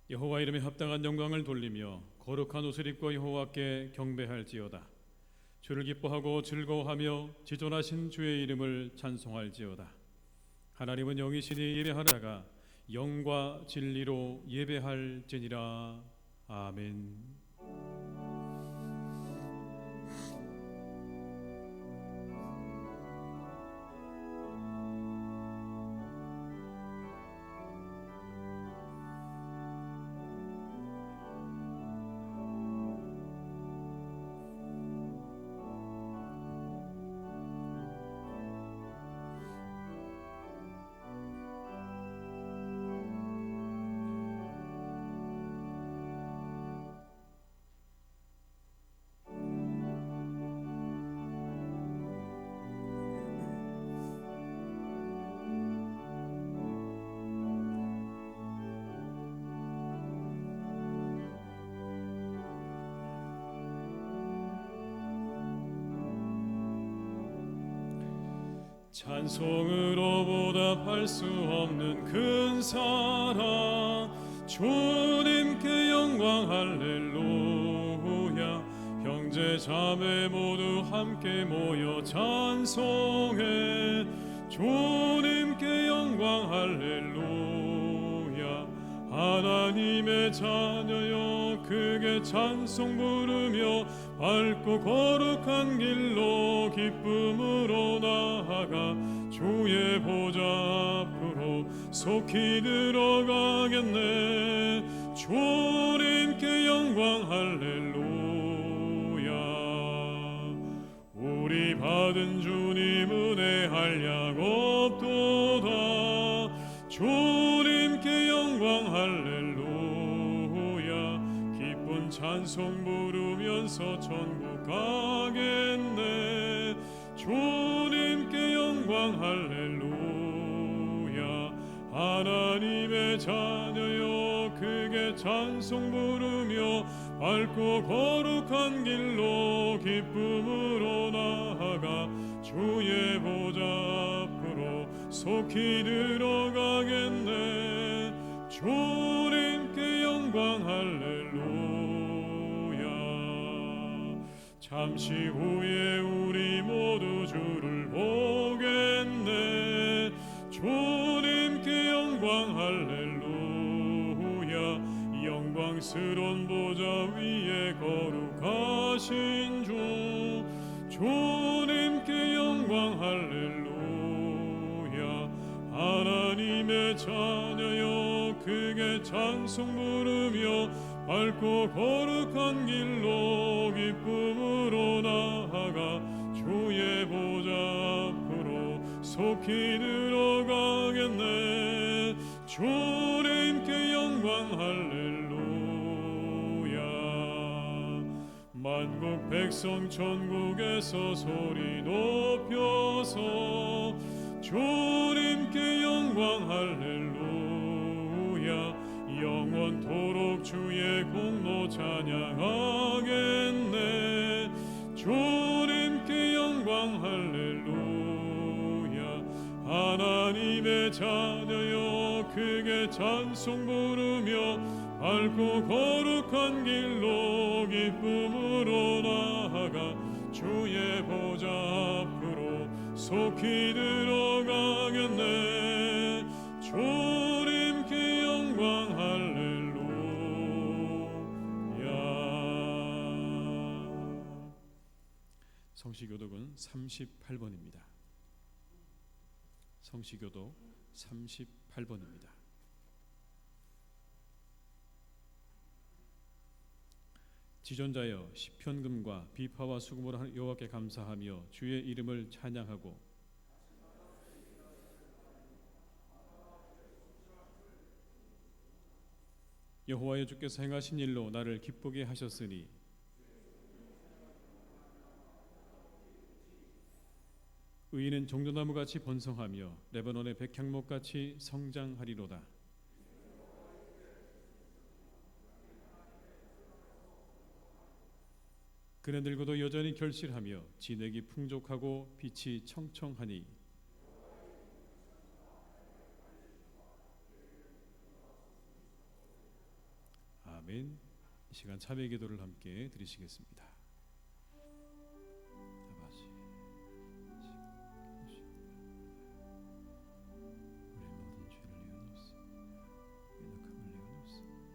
여호와 이름에 합당한 영광을 돌리며 거룩한 옷을 입고 여호와께 경배할지어다. 주를 기뻐하고 즐거워하며 지존하신 주의 이름을 찬송할지어다. 하나님은 영이시니 예배하라가 영과 진리로 예배할지니라. 아멘. 찬송으로 보답할 수 없는 큰 사랑, 주님께 영광 할렐루야. 형제 자매 모두 함께 모여 찬송해. 주님께 영광 할렐루야. 하나님의 자녀여 크게 찬송 부르며 밝고 거룩한 길로 기쁨으로 나아가 주의 보좌 앞으로 속히 들어가겠네. 주님께 영광 할렐루야. 우리 받은 주님 은혜 한량 없도다. 주님께 영광 할렐루야. 기쁜 찬송 부르면서 천국 가겠네. 주님께 영광 할렐루야. 하나님의 자녀여 크게 찬송 부르며 밝고 거룩한 길로 기쁨으로 나아가 주의 보좌 앞으로 속히 들어가겠네. 주님께 영광 할렐루야. 잠시 후에 우리 모두 주를 보겠네. 주님께 영광 할렐루야. 영광스러운 보좌 위에 거룩하신 주, 주님께 영광 할렐루야. 하나님의 자녀여 크게 찬송 부르며 밝고 거룩한 길로 기쁨으로 나아가 주의 보좌 앞으로 속히 들어가겠네. 주님께 영광 할렐루야. 만국 백성 천국에서 소리 높여서 주님께 영광 할렐루야. 영원토록 주의 공로 찬양하겠네. 주님께 영광 할렐루야. 하나님의 자녀여 크게 찬송 부르며 밝고 거룩한 길로 기쁨으로 나아가 주의 보좌 앞으로 속히 들어가겠네. 주님께 영광 할렐루야. 성시교독은 38번입니다. 성시교독 38번입니다. 지존자여 시편금과 비파와 수금으로 여호와께 감사하며 주의 이름을 찬양하고 여호와여 주께서 행하신 일로 나를 기쁘게 하셨으니 의인은 종려나무같이 번성하며 레바논의 백향목같이 성장하리로다. 그는 늙어도 여전히 결실하며 진액이 풍족하고 빛이 청청하니 아멘. 이 시간 참회 기도를 함께 드리시겠습니다. 아버지, 우리 모든 죄를 내어놓습니다. 연약함을 내어놓습니다.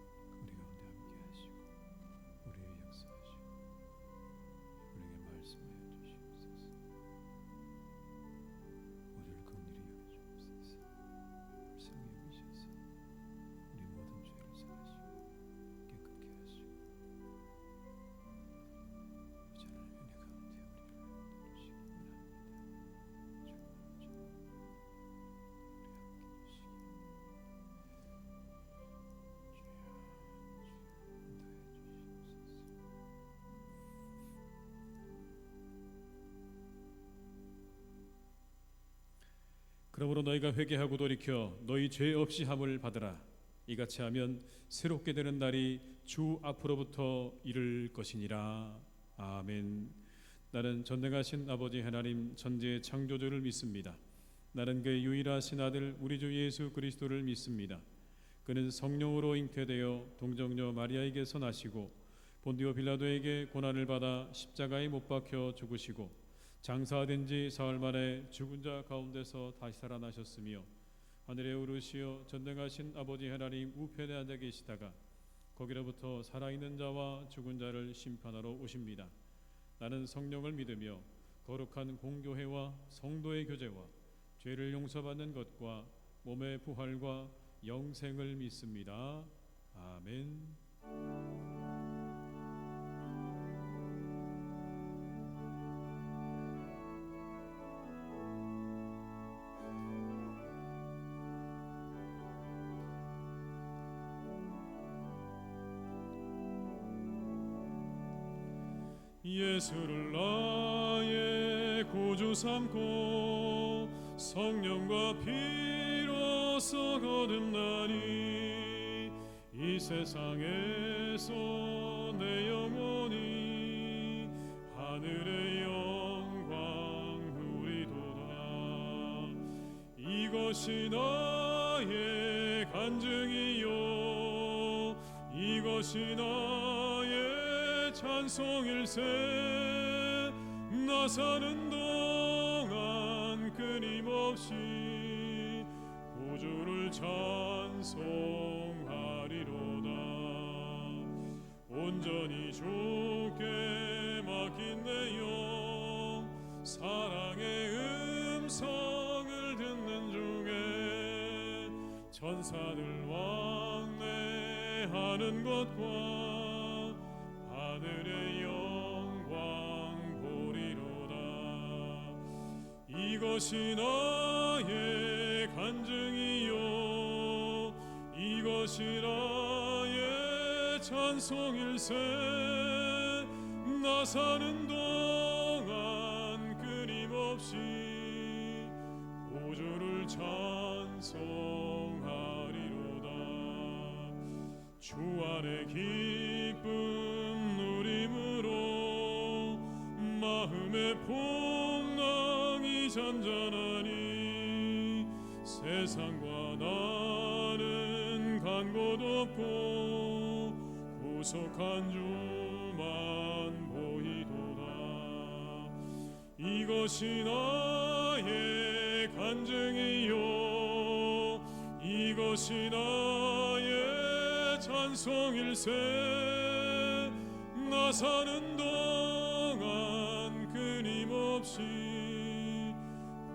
우리 가운데 함께 하시고 우리의 역사하시고 우리에게 말씀하여 주시옵소서. 우리를 긍휼히 여겨주옵소서. 불쌍히 여기셔서 우리 모든 죄를 사하시고 깨끗게 하시고 부자를 은혜 가운데 우리를 누르시기 원합니다. 주 우리 함께 주시기 그러므로 너희가 회개하고 돌이켜 너희 죄 없이 함을 받으라. 이같이 하면 새롭게 되는 날이 주 앞으로부터 이를 것이니라. 아멘. 나는 전능하신 아버지 하나님 천지의 창조주를 믿습니다. 나는 그의 유일하신 아들 우리 주 예수 그리스도를 믿습니다. 그는 성령으로 잉태되어 동정녀 마리아에게서 나시고 본디오 빌라도에게 고난을 받아 십자가에 못 박혀 죽으시고 장사된 지 사흘 만에 죽은 자 가운데서 다시 살아나셨으며 하늘에 오르시어 전능하신 아버지 하나님 우편에 앉아 계시다가 거기로부터 살아있는 자와 죽은 자를 심판하러 오십니다. 나는 성령을 믿으며 거룩한 공교회와 성도의 교제와 죄를 용서받는 것과 몸의 부활과 영생을 믿습니다. 아멘. 예수를 나의 구주 삼고 성령과 피로써 거듭나니 이 세상에서 내 영혼이 하늘의 영광 누리도다. 이것이 나의 간증이요 이것이 나의 찬송일세. 나 사는 동안 끊임없이 구주를 찬송하리로다. 온전히 주께 맡긴 내 영 사랑의 음성을 듣는 중에 천사들 왕래하는 것과 하늘의 영광 보리로다. 이것이 나의 간증이요 이것이 나의 찬송일세. 나 사는 동안 끊임없이 구주를 찬송하리로다. 주 안에 기쁨 마음의 풍랑이 잔잔하니 세상과 나는 간 곳 없고 구속한 주만 보이도다. 이것이 나의 간증이요 이것이 나의 찬송일세. 나 사는 동안 끊임없이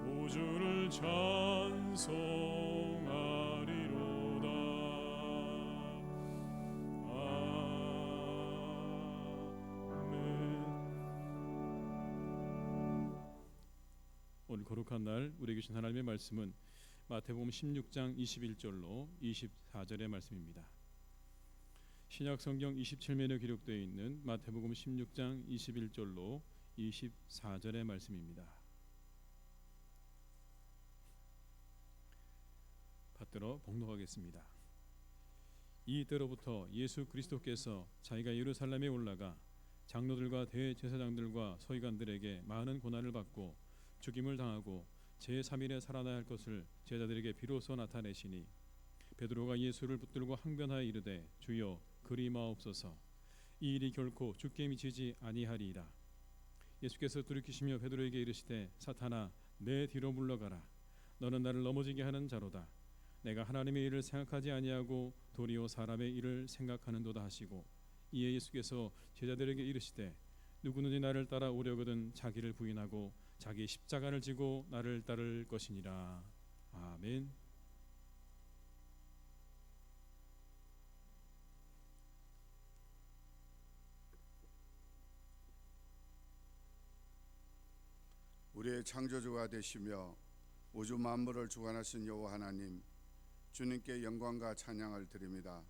구주를 찬송하리로다. 아멘. 오늘 거룩한 날 우리에게 주신 하나님의 말씀은 마태복음 16장 21절로 24절의 말씀입니다. 신약 성경 27면에 기록되어 있는 마태복음 16장 21절로 24절의 말씀입니다. 받들어 봉독하겠습니다. 이 때로부터 예수 그리스도께서 자기가 예루살렘에 올라가 장로들과 대제사장들과 서기관들에게 많은 고난을 받고 죽임을 당하고 제3일에 살아나야 할 것을 제자들에게 비로소 나타내시니 베드로가 예수를 붙들고 항변하여 이르되 주여 그리 마옵소서. 이 일이 결코 주께 미치지 아니하리이다. 예수께서 돌이키시며 베드로에게 이르시되 사탄아 내 뒤로 물러가라. 너는 나를 넘어지게 하는 자로다. 내가 하나님의 일을 생각하지 아니하고 도리어 사람의 일을 생각하는도다 하시고, 이에 예수께서 제자들에게 이르시되 누구든지 나를 따라 오려거든 자기를 부인하고 자기 십자가를 지고 나를 따를 것이니라. 아멘. 우리의 창조주가 되시며 우주 만물을 주관하신 여호와 하나님, 주님께 영광과 찬양을 드립니다.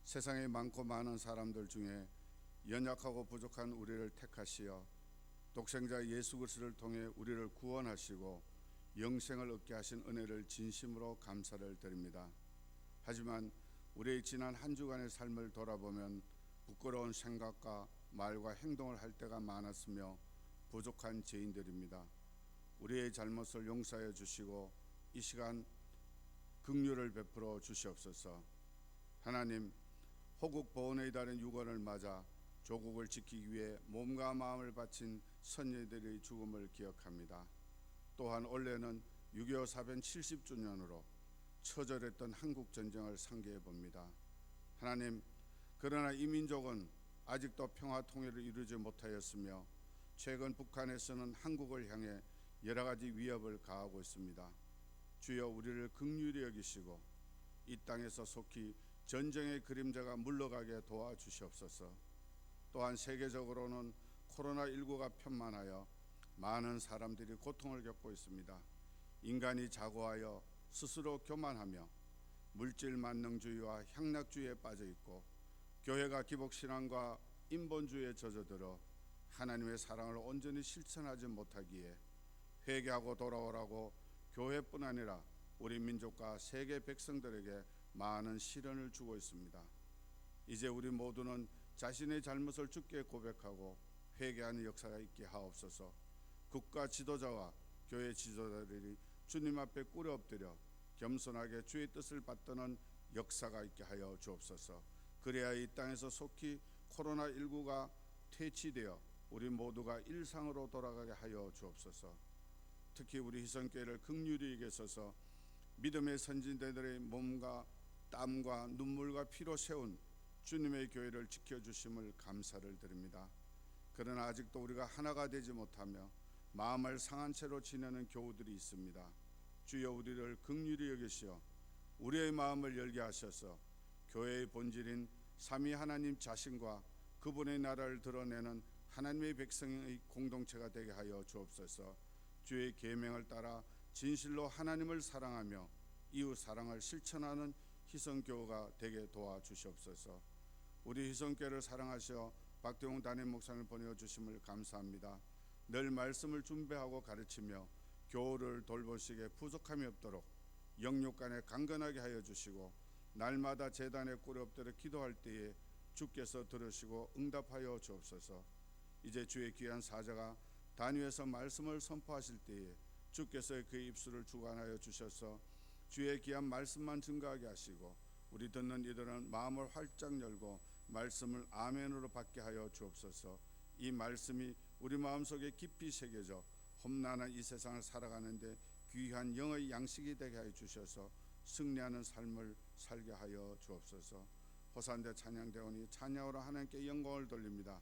세상에 많고 많은 사람들 중에 연약하고 부족한 우리를 택하시어 독생자 예수 그리스도를 통해 우리를 구원하시고 영생을 얻게 하신 은혜를 진심으로 감사를 드립니다. 하지만 우리의 지난 한 주간의 삶을 돌아보면 부끄러운 생각과 말과 행동을 할 때가 많았으며 부족한 죄인들입니다. 우리의 잘못을 용서하여 주시고 이 시간 긍휼을 베풀어 주시옵소서. 하나님, 호국 보훈의 달인 6월을 맞아 조국을 지키기 위해 몸과 마음을 바친 선녀들의 죽음을 기억합니다. 또한 올해는 6.25 사변 70주년으로 처절했던 한국전쟁을 상기해 봅니다. 하나님, 그러나 이 민족은 아직도 평화 통일을 이루지 못하였으며 최근 북한에서는 한국을 향해 여러 가지 위협을 가하고 있습니다. 주여, 우리를 긍휼히 여기시고 이 땅에서 속히 전쟁의 그림자가 물러가게 도와주시옵소서. 또한 세계적으로는 코로나19가 편만하여 많은 사람들이 고통을 겪고 있습니다. 인간이 자고하여 스스로 교만하며 물질 만능주의와 향락주의에 빠져 있고, 교회가 기복신앙과 인본주의에 젖어들어 하나님의 사랑을 온전히 실천하지 못하기에 회개하고 돌아오라고 교회뿐 아니라 우리 민족과 세계 백성들에게 많은 시련을 주고 있습니다. 이제 우리 모두는 자신의 잘못을 주께 고백하고 회개하는 역사가 있게 하옵소서. 국가 지도자와 교회 지도자들이 주님 앞에 꿇어 엎드려 겸손하게 주의 뜻을 받드는 역사가 있게 하여 주옵소서. 그래야 이 땅에서 속히 코로나19가 퇴치되어 우리 모두가 일상으로 돌아가게 하여 주옵소서. 특히 우리 희성교회를 긍휼히 여기소서. 믿음의 선진들의 몸과 땀과 눈물과 피로 세운 주님의 교회를 지켜주심을 감사를 드립니다. 그러나 아직도 우리가 하나가 되지 못하며 마음을 상한 채로 지내는 교우들이 있습니다. 주여, 우리를 긍휼히 여기시어 우리의 마음을 열게 하셔서 교회의 본질인 삼위 하나님 자신과 그분의 나라를 드러내는 하나님의 백성의 공동체가 되게 하여 주옵소서. 주의 계명을 따라 진실로 하나님을 사랑하며 이웃 사랑을 실천하는 희성교회가 되게 도와주시옵소서. 우리 희성교회를 사랑하셔 박대웅 담임 목사님을 보내주심을 감사합니다. 늘 말씀을 준비하고 가르치며 교우를 돌보시기에 부족함이 없도록 영육간에 강건하게 하여 주시고, 날마다 제단에 꿇어 엎드려 기도할 때에 주께서 들으시고 응답하여 주옵소서. 이제 주의 귀한 사자가 단위에서 말씀을 선포하실 때에 주께서 그의 입술을 주관하여 주셔서 주의 귀한 말씀만 증거하게 하시고, 우리 듣는 이들은 마음을 활짝 열고 말씀을 아멘으로 받게 하여 주옵소서. 이 말씀이 우리 마음속에 깊이 새겨져 험난한 이 세상을 살아가는데 귀한 영의 양식이 되게 하여 주셔서 승리하는 삶을 살게 하여 주옵소서. 호산대 찬양대원이 찬양으로 하나님께 영광을 돌립니다.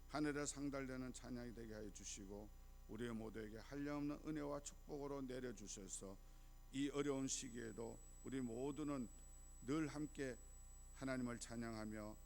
하늘에 상달되는 찬양이 되게 하여 주시고 우리 모두에게 한량없는 은혜와 축복으로 내려주셔서 이 어려운 시기에도 우리 모두는 늘 함께 하나님을 찬양하며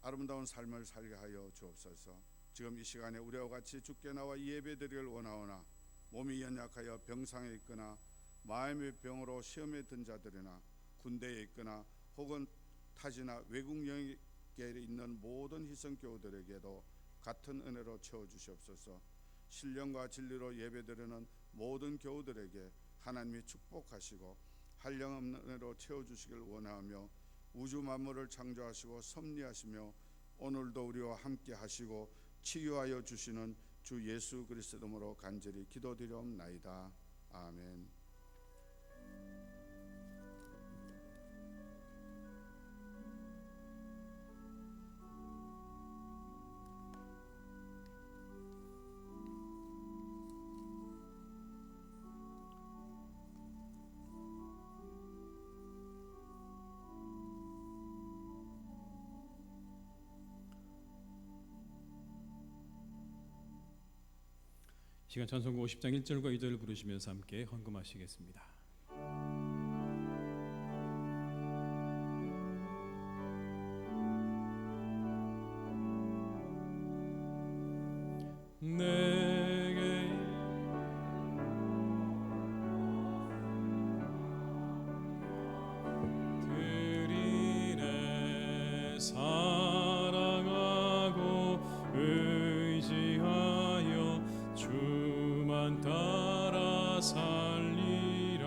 아름다운 삶을 살게 하여 주옵소서. 지금 이 시간에 우리와 같이 주께 나와 예배드리기를 원하오나 몸이 연약하여 병상에 있거나 마음의 병으로 시험에 든 자들이나 군대에 있거나 혹은 타지나 외국 영역에 있는 모든 희성교우들에게도 같은 은혜로 채워주시옵소서. 신령과 진리로 예배드리는 모든 교우들에게 하나님이 축복하시고 한량없는 은혜로 채워주시길 원하며 우주 만물을 창조하시고 섭리하시며 오늘도 우리와 함께 하시고 치유하여 주시는 주 예수 그리스도 이름으로 간절히 기도드리옵나이다. 아멘. 시간 찬송가 50장 1절과 2절을 부르시면서 함께 헌금하시겠습니다. 내게 드리네 사랑하고 의지하여 주만 따라 살리라.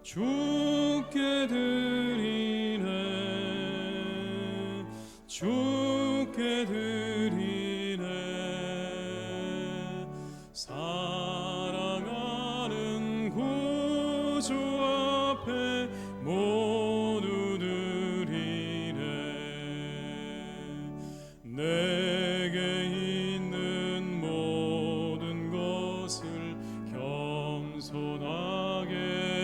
주께 드리네 주께 드리네 사랑하는 구주 앞에 모두 드리네. 내게 있는 모든 것을 겸손하게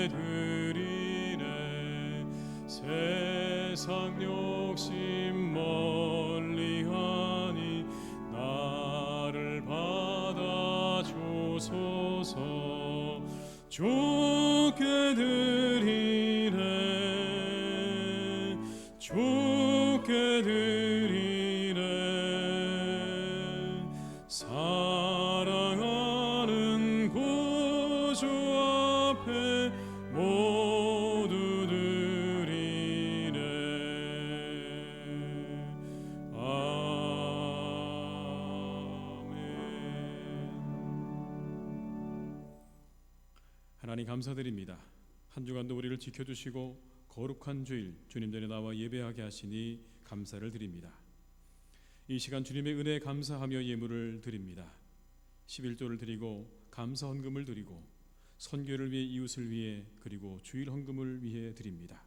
드리네. 세상 욕심 멀리하니 나를 받아주소서. 주께 드리네 주께 드리네 사랑하는 구주 앞에 모두 드리네. 하나님 감사드립니다. 한 주간도 우리를 지켜주시고 거룩한 주일 주님 전에 나와 예배하게 하시니 감사를 드립니다. 이 시간 주님의 은혜에 감사하며 예물을 드립니다. 11조를 드리고 감사 헌금을 드리고 선교를 위해 이웃을 위해 그리고 주일 헌금을 위해 드립니다.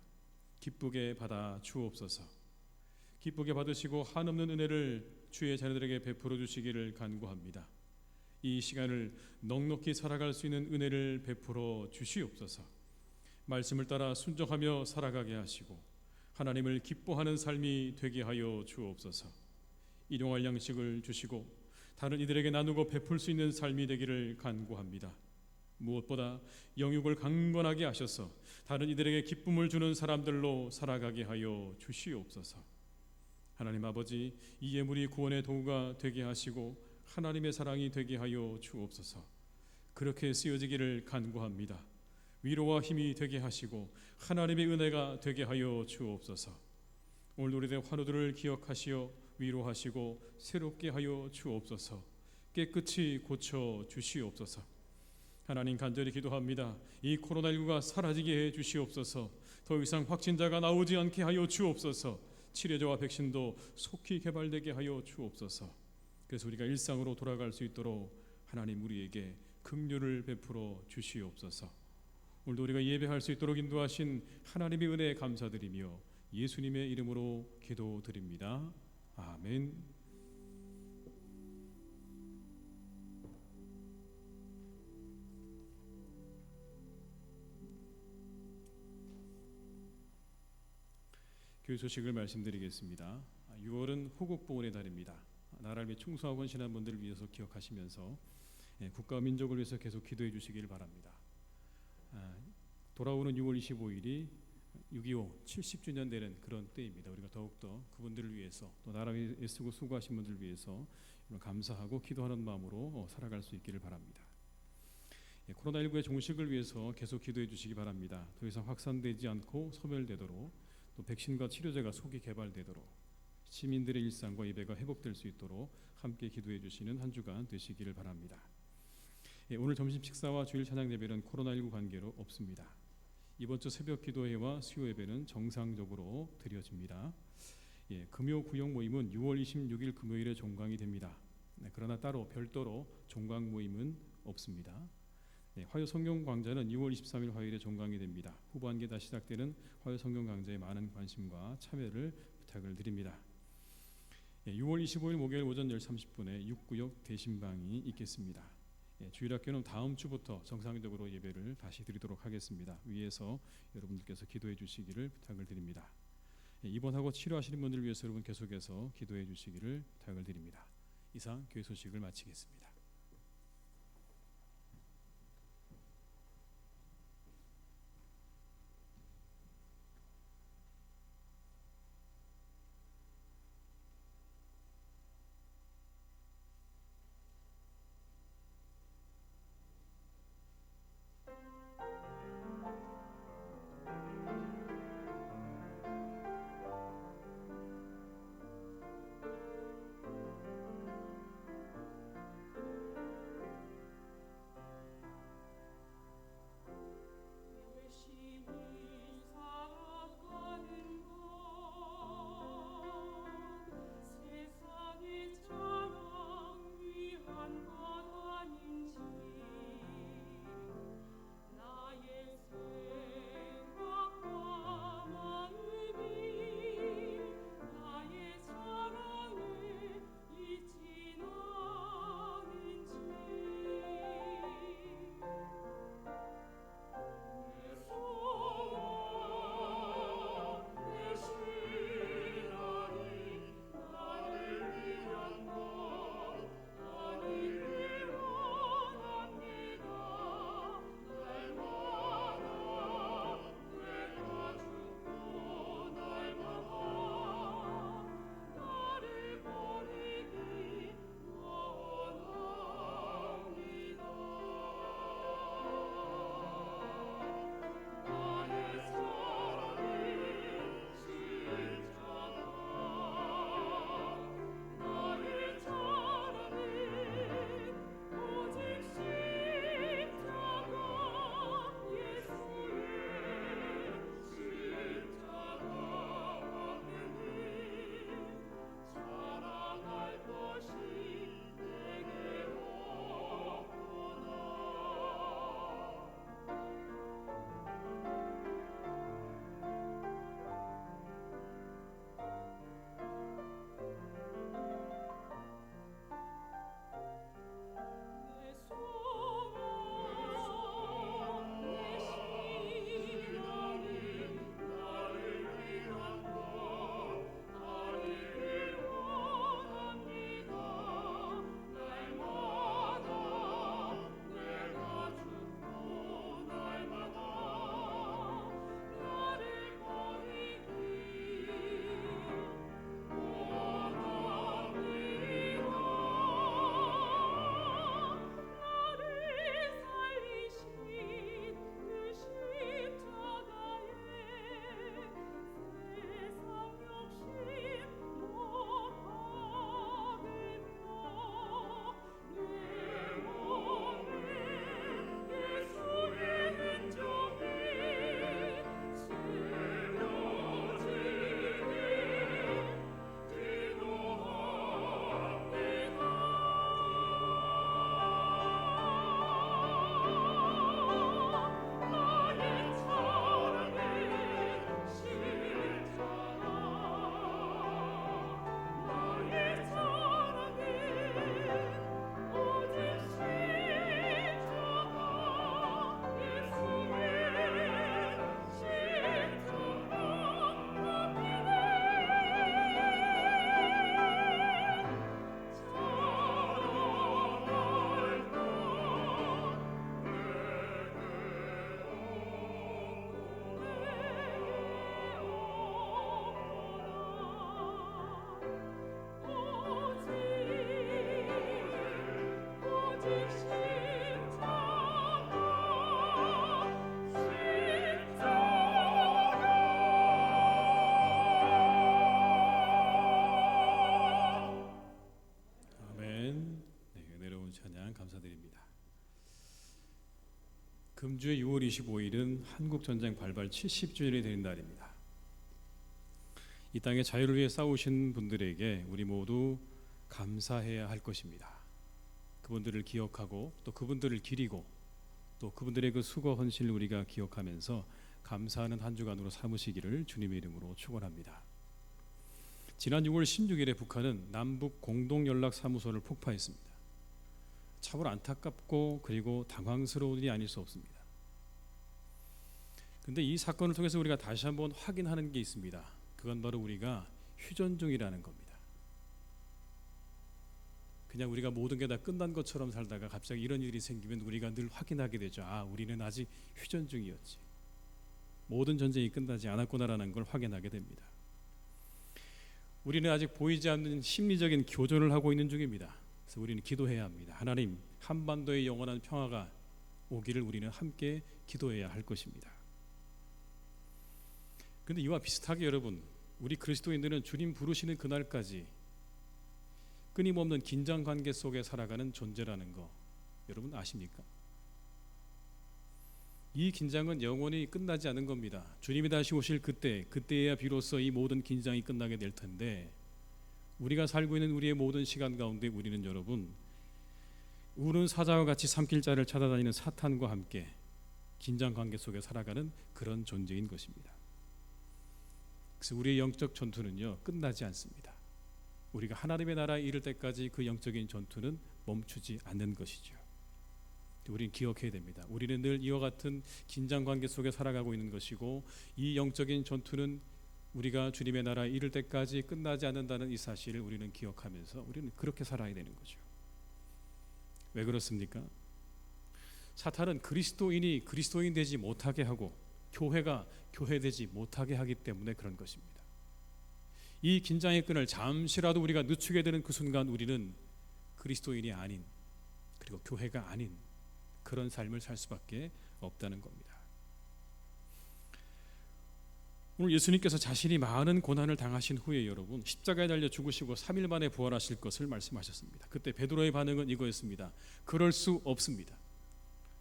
기쁘게 받아 주옵소서. 기쁘게 받으시고 한없는 은혜를 주의 자녀들에게 베풀어 주시기를 간구합니다. 이 시간을 넉넉히 살아갈 수 있는 은혜를 베풀어 주시옵소서. 말씀을 따라 순종하며 살아가게 하시고 하나님을 기뻐하는 삶이 되게 하여 주옵소서. 일용할 양식을 주시고 다른 이들에게 나누고 베풀 수 있는 삶이 되기를 간구합니다. 무엇보다 영육을 강건하게 하셔서 다른 이들에게 기쁨을 주는 사람들로 살아가게 하여 주시옵소서. 하나님 아버지, 이 예물이 구원의 도구가 되게 하시고 하나님의 사랑이 되게 하여 주옵소서. 그렇게 쓰여지기를 간구합니다. 위로와 힘이 되게 하시고 하나님의 은혜가 되게 하여 주옵소서. 오늘 우리의 환우들을 기억하시어 위로하시고 새롭게 하여 주옵소서. 깨끗이 고쳐 주시옵소서. 하나님 간절히 기도합니다. 이 코로나19가 사라지게 해 주시옵소서. 더 이상 확진자가 나오지 않게 하여 주옵소서. 치료제와 백신도 속히 개발되게 하여 주옵소서. 그래서 우리가 일상으로 돌아갈 수 있도록 하나님 우리에게 긍휼을 베풀어 주시옵소서. 오늘도 우리가 예배할 수 있도록 인도하신 하나님의 은혜에 감사드리며 예수님의 이름으로 기도드립니다. 아멘. 교회 소식을 말씀드리겠습니다. 6월은 호국보훈의 달입니다. 나라를 위해 충성하고 헌신한 분들을 위해서 기억하시면서 국가와 민족을 위해서 계속 기도해 주시기를 바랍니다. 돌아오는 6월 25일이 6.25 70주년 되는 그런 때입니다. 우리가 더욱더 그분들을 위해서 또 나라를 위해 애쓰고 수고하신 분들을 위해서 감사하고 기도하는 마음으로 살아갈 수 있기를 바랍니다. 코로나19의 종식을 위해서 계속 기도해 주시기 바랍니다. 더 이상 확산되지 않고 소멸되도록 또 백신과 치료제가 속히 개발되도록 시민들의 일상과 예배가 회복될 수 있도록 함께 기도해 주시는 한 주간 되시기를 바랍니다. 오늘 점심 식사와 주일 찬양 예배는 코로나19 관계로 없습니다. 이번 주 새벽 기도회와 수요 예배는 정상적으로 드려집니다. 금요 구역 모임은 6월 26일 금요일에 종강이 됩니다. 그러나 따로 별도로 종강 모임은 없습니다. 화요 성경 강좌는 6월 23일 화요일에 종강이 됩니다. 후반기에 시작되는 화요 성경 강좌에 많은 관심과 참여를 부탁을 드립니다. 6월 25일 목요일 오전 10시 30분에 6구역 대신방이 있겠습니다. 주일학교는 다음 주부터 정상적으로 예배를 다시 드리도록 하겠습니다. 위에서 여러분들께서 기도해 주시기를 부탁을 드립니다. 입원하고 치료하시는 분들을 위해서 여러분 계속해서 기도해 주시기를 부탁을 드립니다. 이상 교회 소식을 마치겠습니다. 아멘. 네, 은혜로운 찬양 감사드립니다. 금주의 6월 25일은 한국전쟁 발발 70주년이 되는 날입니다. 이 땅의 자유를 위해 싸우신 분들에게 우리 모두 감사해야 할 것입니다. 그분들을 기억하고 또 그분들을 기리고 또 그분들의 그 수고 헌신을 우리가 기억하면서 감사하는 한 주간으로 삼으시기를 주님의 이름으로 축원합니다. 지난 6월 16일에 북한은 남북 공동연락사무소를 폭파했습니다. 참으로 안타깝고 그리고 당황스러운 일이 아닐 수 없습니다. 그런데 이 사건을 통해서 우리가 다시 한번 확인하는 게 있습니다. 그건 바로 우리가 휴전중이라는 겁니다. 그냥 우리가 모든 게 다 끝난 것처럼 살다가 갑자기 이런 일이 생기면 우리가 늘 확인하게 되죠. 아, 우리는 아직 휴전중이었지. 모든 전쟁이 끝나지 않았구나라는 걸 확인하게 됩니다. 우리는 아직 보이지 않는 심리적인 교전을 하고 있는 중입니다. 그래서 우리는 기도해야 합니다. 하나님, 한반도의 영원한 평화가 오기를 우리는 함께 기도해야 할 것입니다. 그런데 이와 비슷하게 여러분, 우리 그리스도인들은 주님 부르시는 그날까지 끊임없는 긴장 관계 속에 살아가는 존재라는 거 여러분 아십니까? 이 긴장은 영원히 끝나지 않은 겁니다. 주님이 다시 오실 그때에야 비로소 이 모든 긴장이 끝나게 될 텐데, 우리가 살고 있는 우리의 모든 시간 가운데 우리는 여러분 우는 사자와 같이 삼킬자를 찾아다니는 사탄과 함께 긴장 관계 속에 살아가는 그런 존재인 것입니다. 그래서 우리의 영적 전투는요 끝나지 않습니다. 우리가 하나님의 나라에 이를 때까지 그 영적인 전투는 멈추지 않는 것이죠. 우리는 기억해야 됩니다. 우리는 늘 이와 같은 긴장 관계 속에 살아가고 있는 것이고, 이 영적인 전투는 우리가 주님의 나라에 이를 때까지 끝나지 않는다는 이 사실을 우리는 기억하면서 우리는 그렇게 살아야 되는 거죠. 왜 그렇습니까? 사탄은 그리스도인이 그리스도인 되지 못하게 하고 교회가 교회되지 못하게 하기 때문에 그런 것입니다. 이 긴장의 끈을 잠시라도 우리가 늦추게 되는 그 순간 우리는 그리스도인이 아닌, 그리고 교회가 아닌 그런 삶을 살 수밖에 없다는 겁니다. 오늘 예수님께서 자신이 많은 고난을 당하신 후에 여러분 십자가에 달려 죽으시고 3일 만에 부활하실 것을 말씀하셨습니다. 그때 베드로의 반응은 이거였습니다. 그럴 수 없습니다.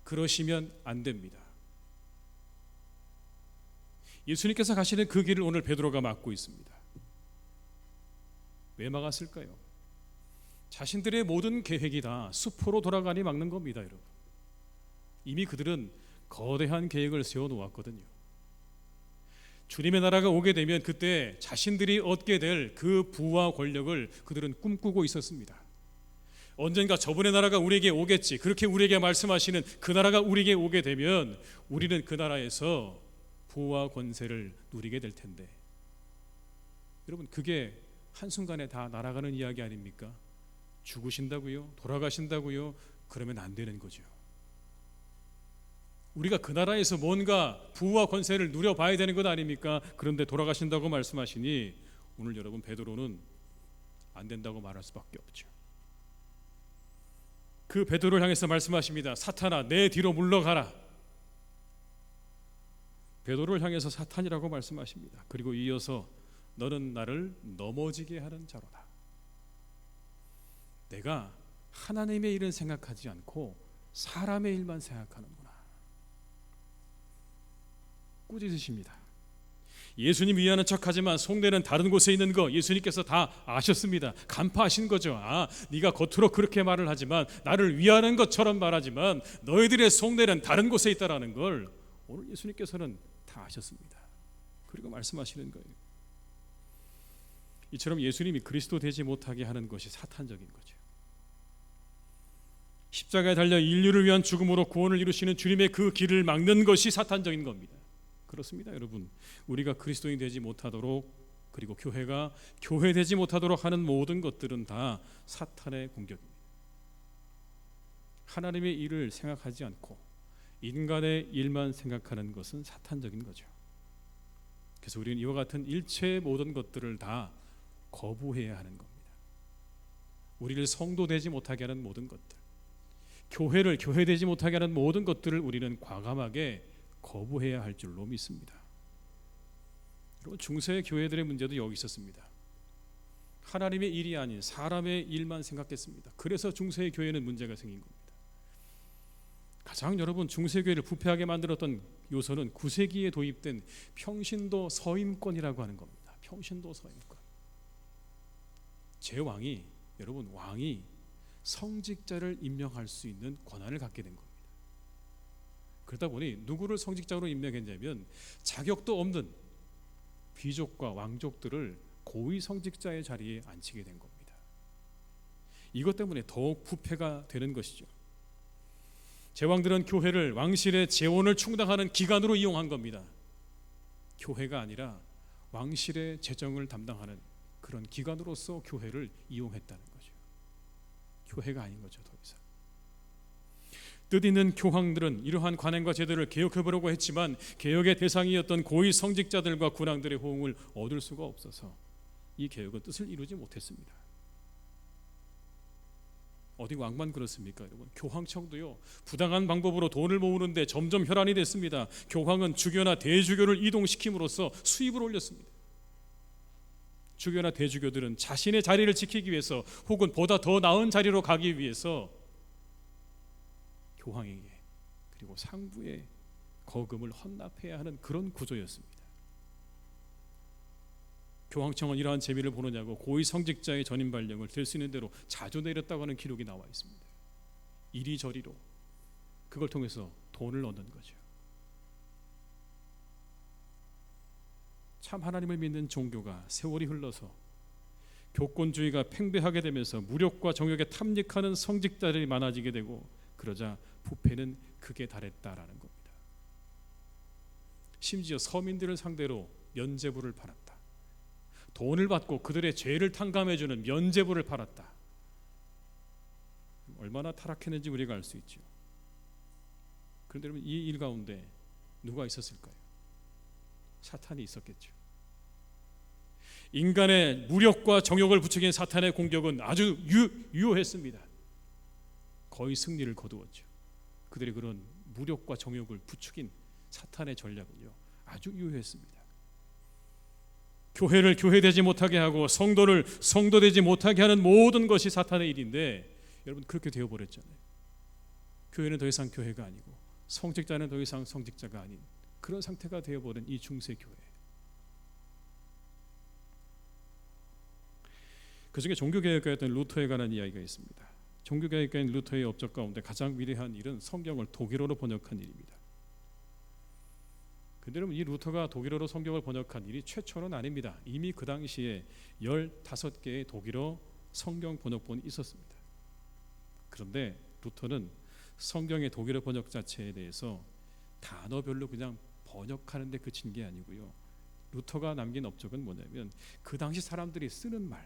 그러시면 안 됩니다. 예수님께서 가시는 그 길을 오늘 베드로가 막고 있습니다. 왜 막았을까요? 자신들의 모든 계획이 다 수포로 돌아가니 막는 겁니다, 여러분. 이미 그들은 거대한 계획을 세워놓았거든요. 주님의 나라가 오게 되면 그때 자신들이 얻게 될 그 부와 권력을 그들은 꿈꾸고 있었습니다. 언젠가 저분의 나라가 우리에게 오겠지, 그렇게 우리에게 말씀하시는 그 나라가 우리에게 오게 되면 우리는 그 나라에서 부와 권세를 누리게 될 텐데, 여러분 그게 한순간에 다 날아가는 이야기 아닙니까? 죽으신다고요? 돌아가신다고요? 그러면 안 되는 거죠. 우리가 그 나라에서 뭔가 부와 권세를 누려봐야 되는 것 아닙니까? 그런데 돌아가신다고 말씀하시니 오늘 여러분 베드로는 안 된다고 말할 수밖에 없죠. 그 베드로를 향해서 말씀하십니다. 사탄아, 내 뒤로 물러가라. 베드로를 향해서 사탄이라고 말씀하십니다. 그리고 이어서 너는 나를 넘어지게 하는 자로다. 내가 하나님의 일은 생각하지 않고 사람의 일만 생각하는구나. 꾸짖으십니다. 예수님 위하는 척하지만 속내는 다른 곳에 있는 거 예수님께서 다 아셨습니다. 간파하신 거죠. 아, 네가 겉으로 그렇게 말을 하지만, 나를 위하는 것처럼 말하지만 너희들의 속내는 다른 곳에 있다라는 걸 오늘 예수님께서는 다 아셨습니다. 그리고 말씀하시는 거예요. 이처럼 예수님이 그리스도 되지 못하게 하는 것이 사탄적인 거죠. 십자가에 달려 인류를 위한 죽음으로 구원을 이루시는 주님의 그 길을 막는 것이 사탄적인 겁니다. 그렇습니다, 여러분. 우리가 그리스도인 되지 못하도록, 그리고 교회가 교회되지 못하도록 하는 모든 것들은 다 사탄의 공격입니다. 하나님의 일을 생각하지 않고 인간의 일만 생각하는 것은 사탄적인 거죠. 그래서 우리는 이와 같은 일체의 모든 것들을 다 거부해야 하는 겁니다. 우리를 성도되지 못하게 하는 모든 것들, 교회를 교회되지 못하게 하는 모든 것들을 우리는 과감하게 거부해야 할 줄로 믿습니다. 그리고 중세 교회들의 문제도 여기 있었습니다. 하나님의 일이 아닌 사람의 일만 생각했습니다. 그래서 중세 교회는 문제가 생긴 겁니다. 가장 여러분 중세교회를 부패하게 만들었던 요소는 9세기에 도입된 평신도 서임권이라고 하는 겁니다. 평신도 서임권. 제왕이, 여러분 왕이 성직자를 임명할 수 있는 권한을 갖게 된 겁니다. 그러다 보니 누구를 성직자로 임명했냐면 자격도 없는 귀족과 왕족들을 고위 성직자의 자리에 앉히게 된 겁니다. 이것 때문에 더욱 부패가 되는 것이죠. 제왕들은 교회를 왕실의 재원을 충당하는 기관으로 이용한 겁니다. 교회가 아니라 왕실의 재정을 담당하는 그런 기관으로서 교회를 이용했다는 거죠. 교회가 아닌 거죠, 더 이상. 뜻있는 교황들은 이러한 관행과 제도를 개혁해보려고 했지만 개혁의 대상이었던 고위 성직자들과 군왕들의 호응을 얻을 수가 없어서 이 개혁은 뜻을 이루지 못했습니다. 어디 왕만 그렇습니까, 여러분? 교황청도요, 부당한 방법으로 돈을 모으는데 점점 혈안이 됐습니다. 교황은 주교나 대주교를 이동시킴으로써 수입을 올렸습니다. 주교나 대주교들은 자신의 자리를 지키기 위해서 혹은 보다 더 나은 자리로 가기 위해서 교황에게 그리고 상부에 거금을 헌납해야 하는 그런 구조였습니다. 교황청은 이러한 재미를 보느냐고 고위 성직자의 전임 발령을 될 수 있는 대로 자주 내렸다고 하는 기록이 나와 있습니다. 이리저리로 그걸 통해서 돈을 얻는 거죠. 참 하나님을 믿는 종교가 세월이 흘러서 교권주의가 팽배하게 되면서 무력과 정욕에 탐닉하는 성직자들이 많아지게 되고 그러자 부패는 극에 달했다라는 겁니다. 심지어 서민들을 상대로 면죄부를 팔았다. 돈을 받고 그들의 죄를 탕감해주는 면죄부를 팔았다. 얼마나 타락했는지 우리가 알 수 있죠. 그런데 여러분, 이 일 가운데 누가 있었을까요? 사탄이 있었겠죠. 인간의 무력과 정욕을 부추긴 사탄의 공격은 아주 유효했습니다. 거의 승리를 거두었죠. 그들이 그런 무력과 정욕을 부추긴 사탄의 전략은요, 아주 유효했습니다. 교회를 교회되지 못하게 하고 성도를 성도되지 못하게 하는 모든 것이 사탄의 일인데 여러분 그렇게 되어버렸잖아요. 교회는 더 이상 교회가 아니고 성직자는 더 이상 성직자가 아닌 그런 상태가 되어버린 이 중세교회. 그 중에 종교개혁가였던 루터에 관한 이야기가 있습니다. 종교개혁가인 루터의 업적 가운데 가장 위대한 일은 성경을 독일어로 번역한 일입니다. 그런데 여러분, 이 루터가 독일어로 성경을 번역한 일이 최초는 아닙니다. 이미 그 당시에 15개의 독일어 성경 번역본이 있었습니다. 그런데 루터는 성경의 독일어 번역 자체에 대해서 단어별로 그냥 번역하는 데 그친 게 아니고요. 루터가 남긴 업적은 뭐냐면 그 당시 사람들이 쓰는 말,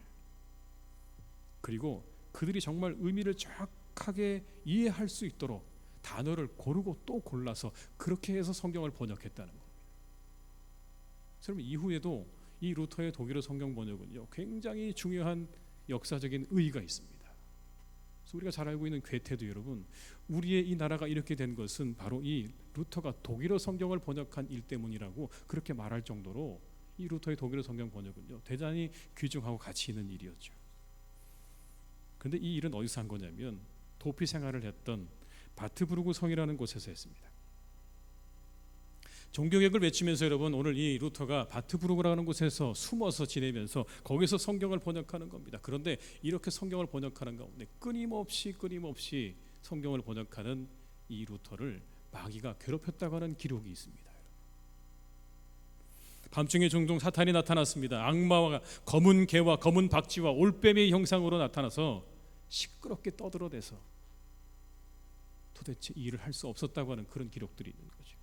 그리고 그들이 정말 의미를 정확하게 이해할 수 있도록 단어를 고르고 또 골라서 그렇게 해서 성경을 번역했다는 겁니다. 그럼 이후에도 이 루터의 독일어 성경 번역은요, 굉장히 중요한 역사적인 의의가 있습니다. 그래서 우리가 잘 알고 있는 괴테도 여러분, 우리의 이 나라가 이렇게 된 것은 바로 이 루터가 독일어 성경을 번역한 일 때문이라고 그렇게 말할 정도로 이 루터의 독일어 성경 번역은요, 대단히 귀중하고 가치 있는 일이었죠. 그런데 이 일은 어디서 한 거냐면 도피 생활을 했던 바트부르크 성이라는 곳에서 했습니다. 종교개혁을 외치면서 여러분, 오늘 이 루터가 바트부르크라는 곳에서 숨어서 지내면서 거기서 성경을 번역하는 겁니다. 그런데 이렇게 성경을 번역하는 가운데 끊임없이 성경을 번역하는 이 루터를 마귀가 괴롭혔다고 하는 기록이 있습니다. 밤중에 종종 사탄이 나타났습니다. 악마와 검은 개와 검은 박쥐와 올빼미의 형상으로 나타나서 시끄럽게 떠들어대서 도대체 이 일을 할 수 없었다고 하는 그런 기록들이 있는 거죠.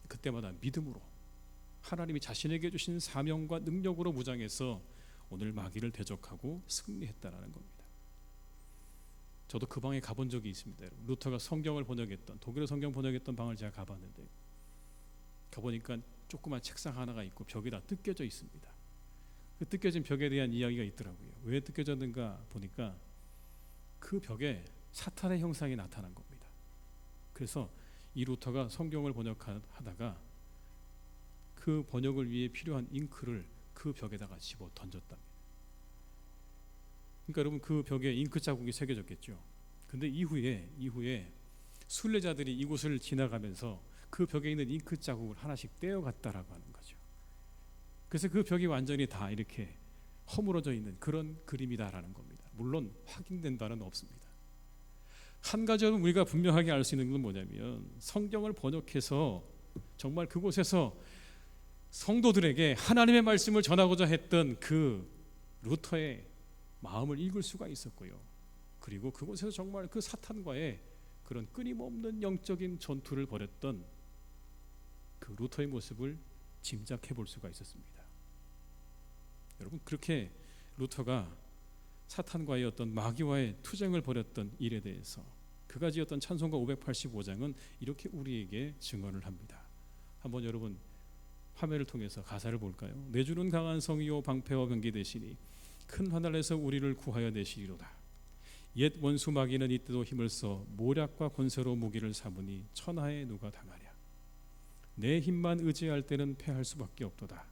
그때마다 믿음으로 하나님이 자신에게 주신 사명과 능력으로 무장해서 오늘 마귀를 대적하고 승리했다라는 겁니다. 저도 그 방에 가본 적이 있습니다. 루터가 성경을 번역했던, 독일어 성경 번역했던 방을 제가 가봤는데, 가보니까 조그만 책상 하나가 있고 벽이 다 뜯겨져 있습니다. 그 뜯겨진 벽에 대한 이야기가 있더라고요. 왜 뜯겨졌는가 보니까 그 벽에 사탄의 형상이 나타난 겁니다. 그래서 이 루터가 성경을 번역하다가 그 번역을 위해 필요한 잉크를 그 벽에다가 집어 던졌답니다. 그러니까 여러분 그 벽에 잉크 자국이 새겨졌겠죠. 근데 이후에 순례자들이 이곳을 지나가면서 그 벽에 있는 잉크 자국을 하나씩 떼어갔다라고 하는 거죠. 그래서 그 벽이 완전히 다 이렇게 허물어져 있는 그런 그림이다라는 겁니다. 물론 확인된 바는 없습니다. 한 가지는 우리가 분명하게 알 수 있는 건 뭐냐면 성경을 번역해서 정말 그곳에서 성도들에게 하나님의 말씀을 전하고자 했던 그 루터의 마음을 읽을 수가 있었고요. 그리고 그곳에서 정말 그 사탄과의 그런 끊임없는 영적인 전투를 벌였던 그 루터의 모습을 짐작해 볼 수가 있었습니다. 여러분 그렇게 루터가 사탄과의 어떤 마귀와의 투쟁을 벌였던 일에 대해서 그가 지었던 찬송가 585장은 이렇게 우리에게 증언을 합니다. 한번 여러분 화면을 통해서 가사를 볼까요? 내 주는 강한 성이요 방패와 병기 되시니 큰 하늘에서 우리를 구하여 내시리로다. 옛 원수 마귀는 이때도 힘을 써 모략과 권세로 무기를 삼으니 천하에 누가 당하랴. 내 힘만 의지할 때는 패할 수밖에 없도다.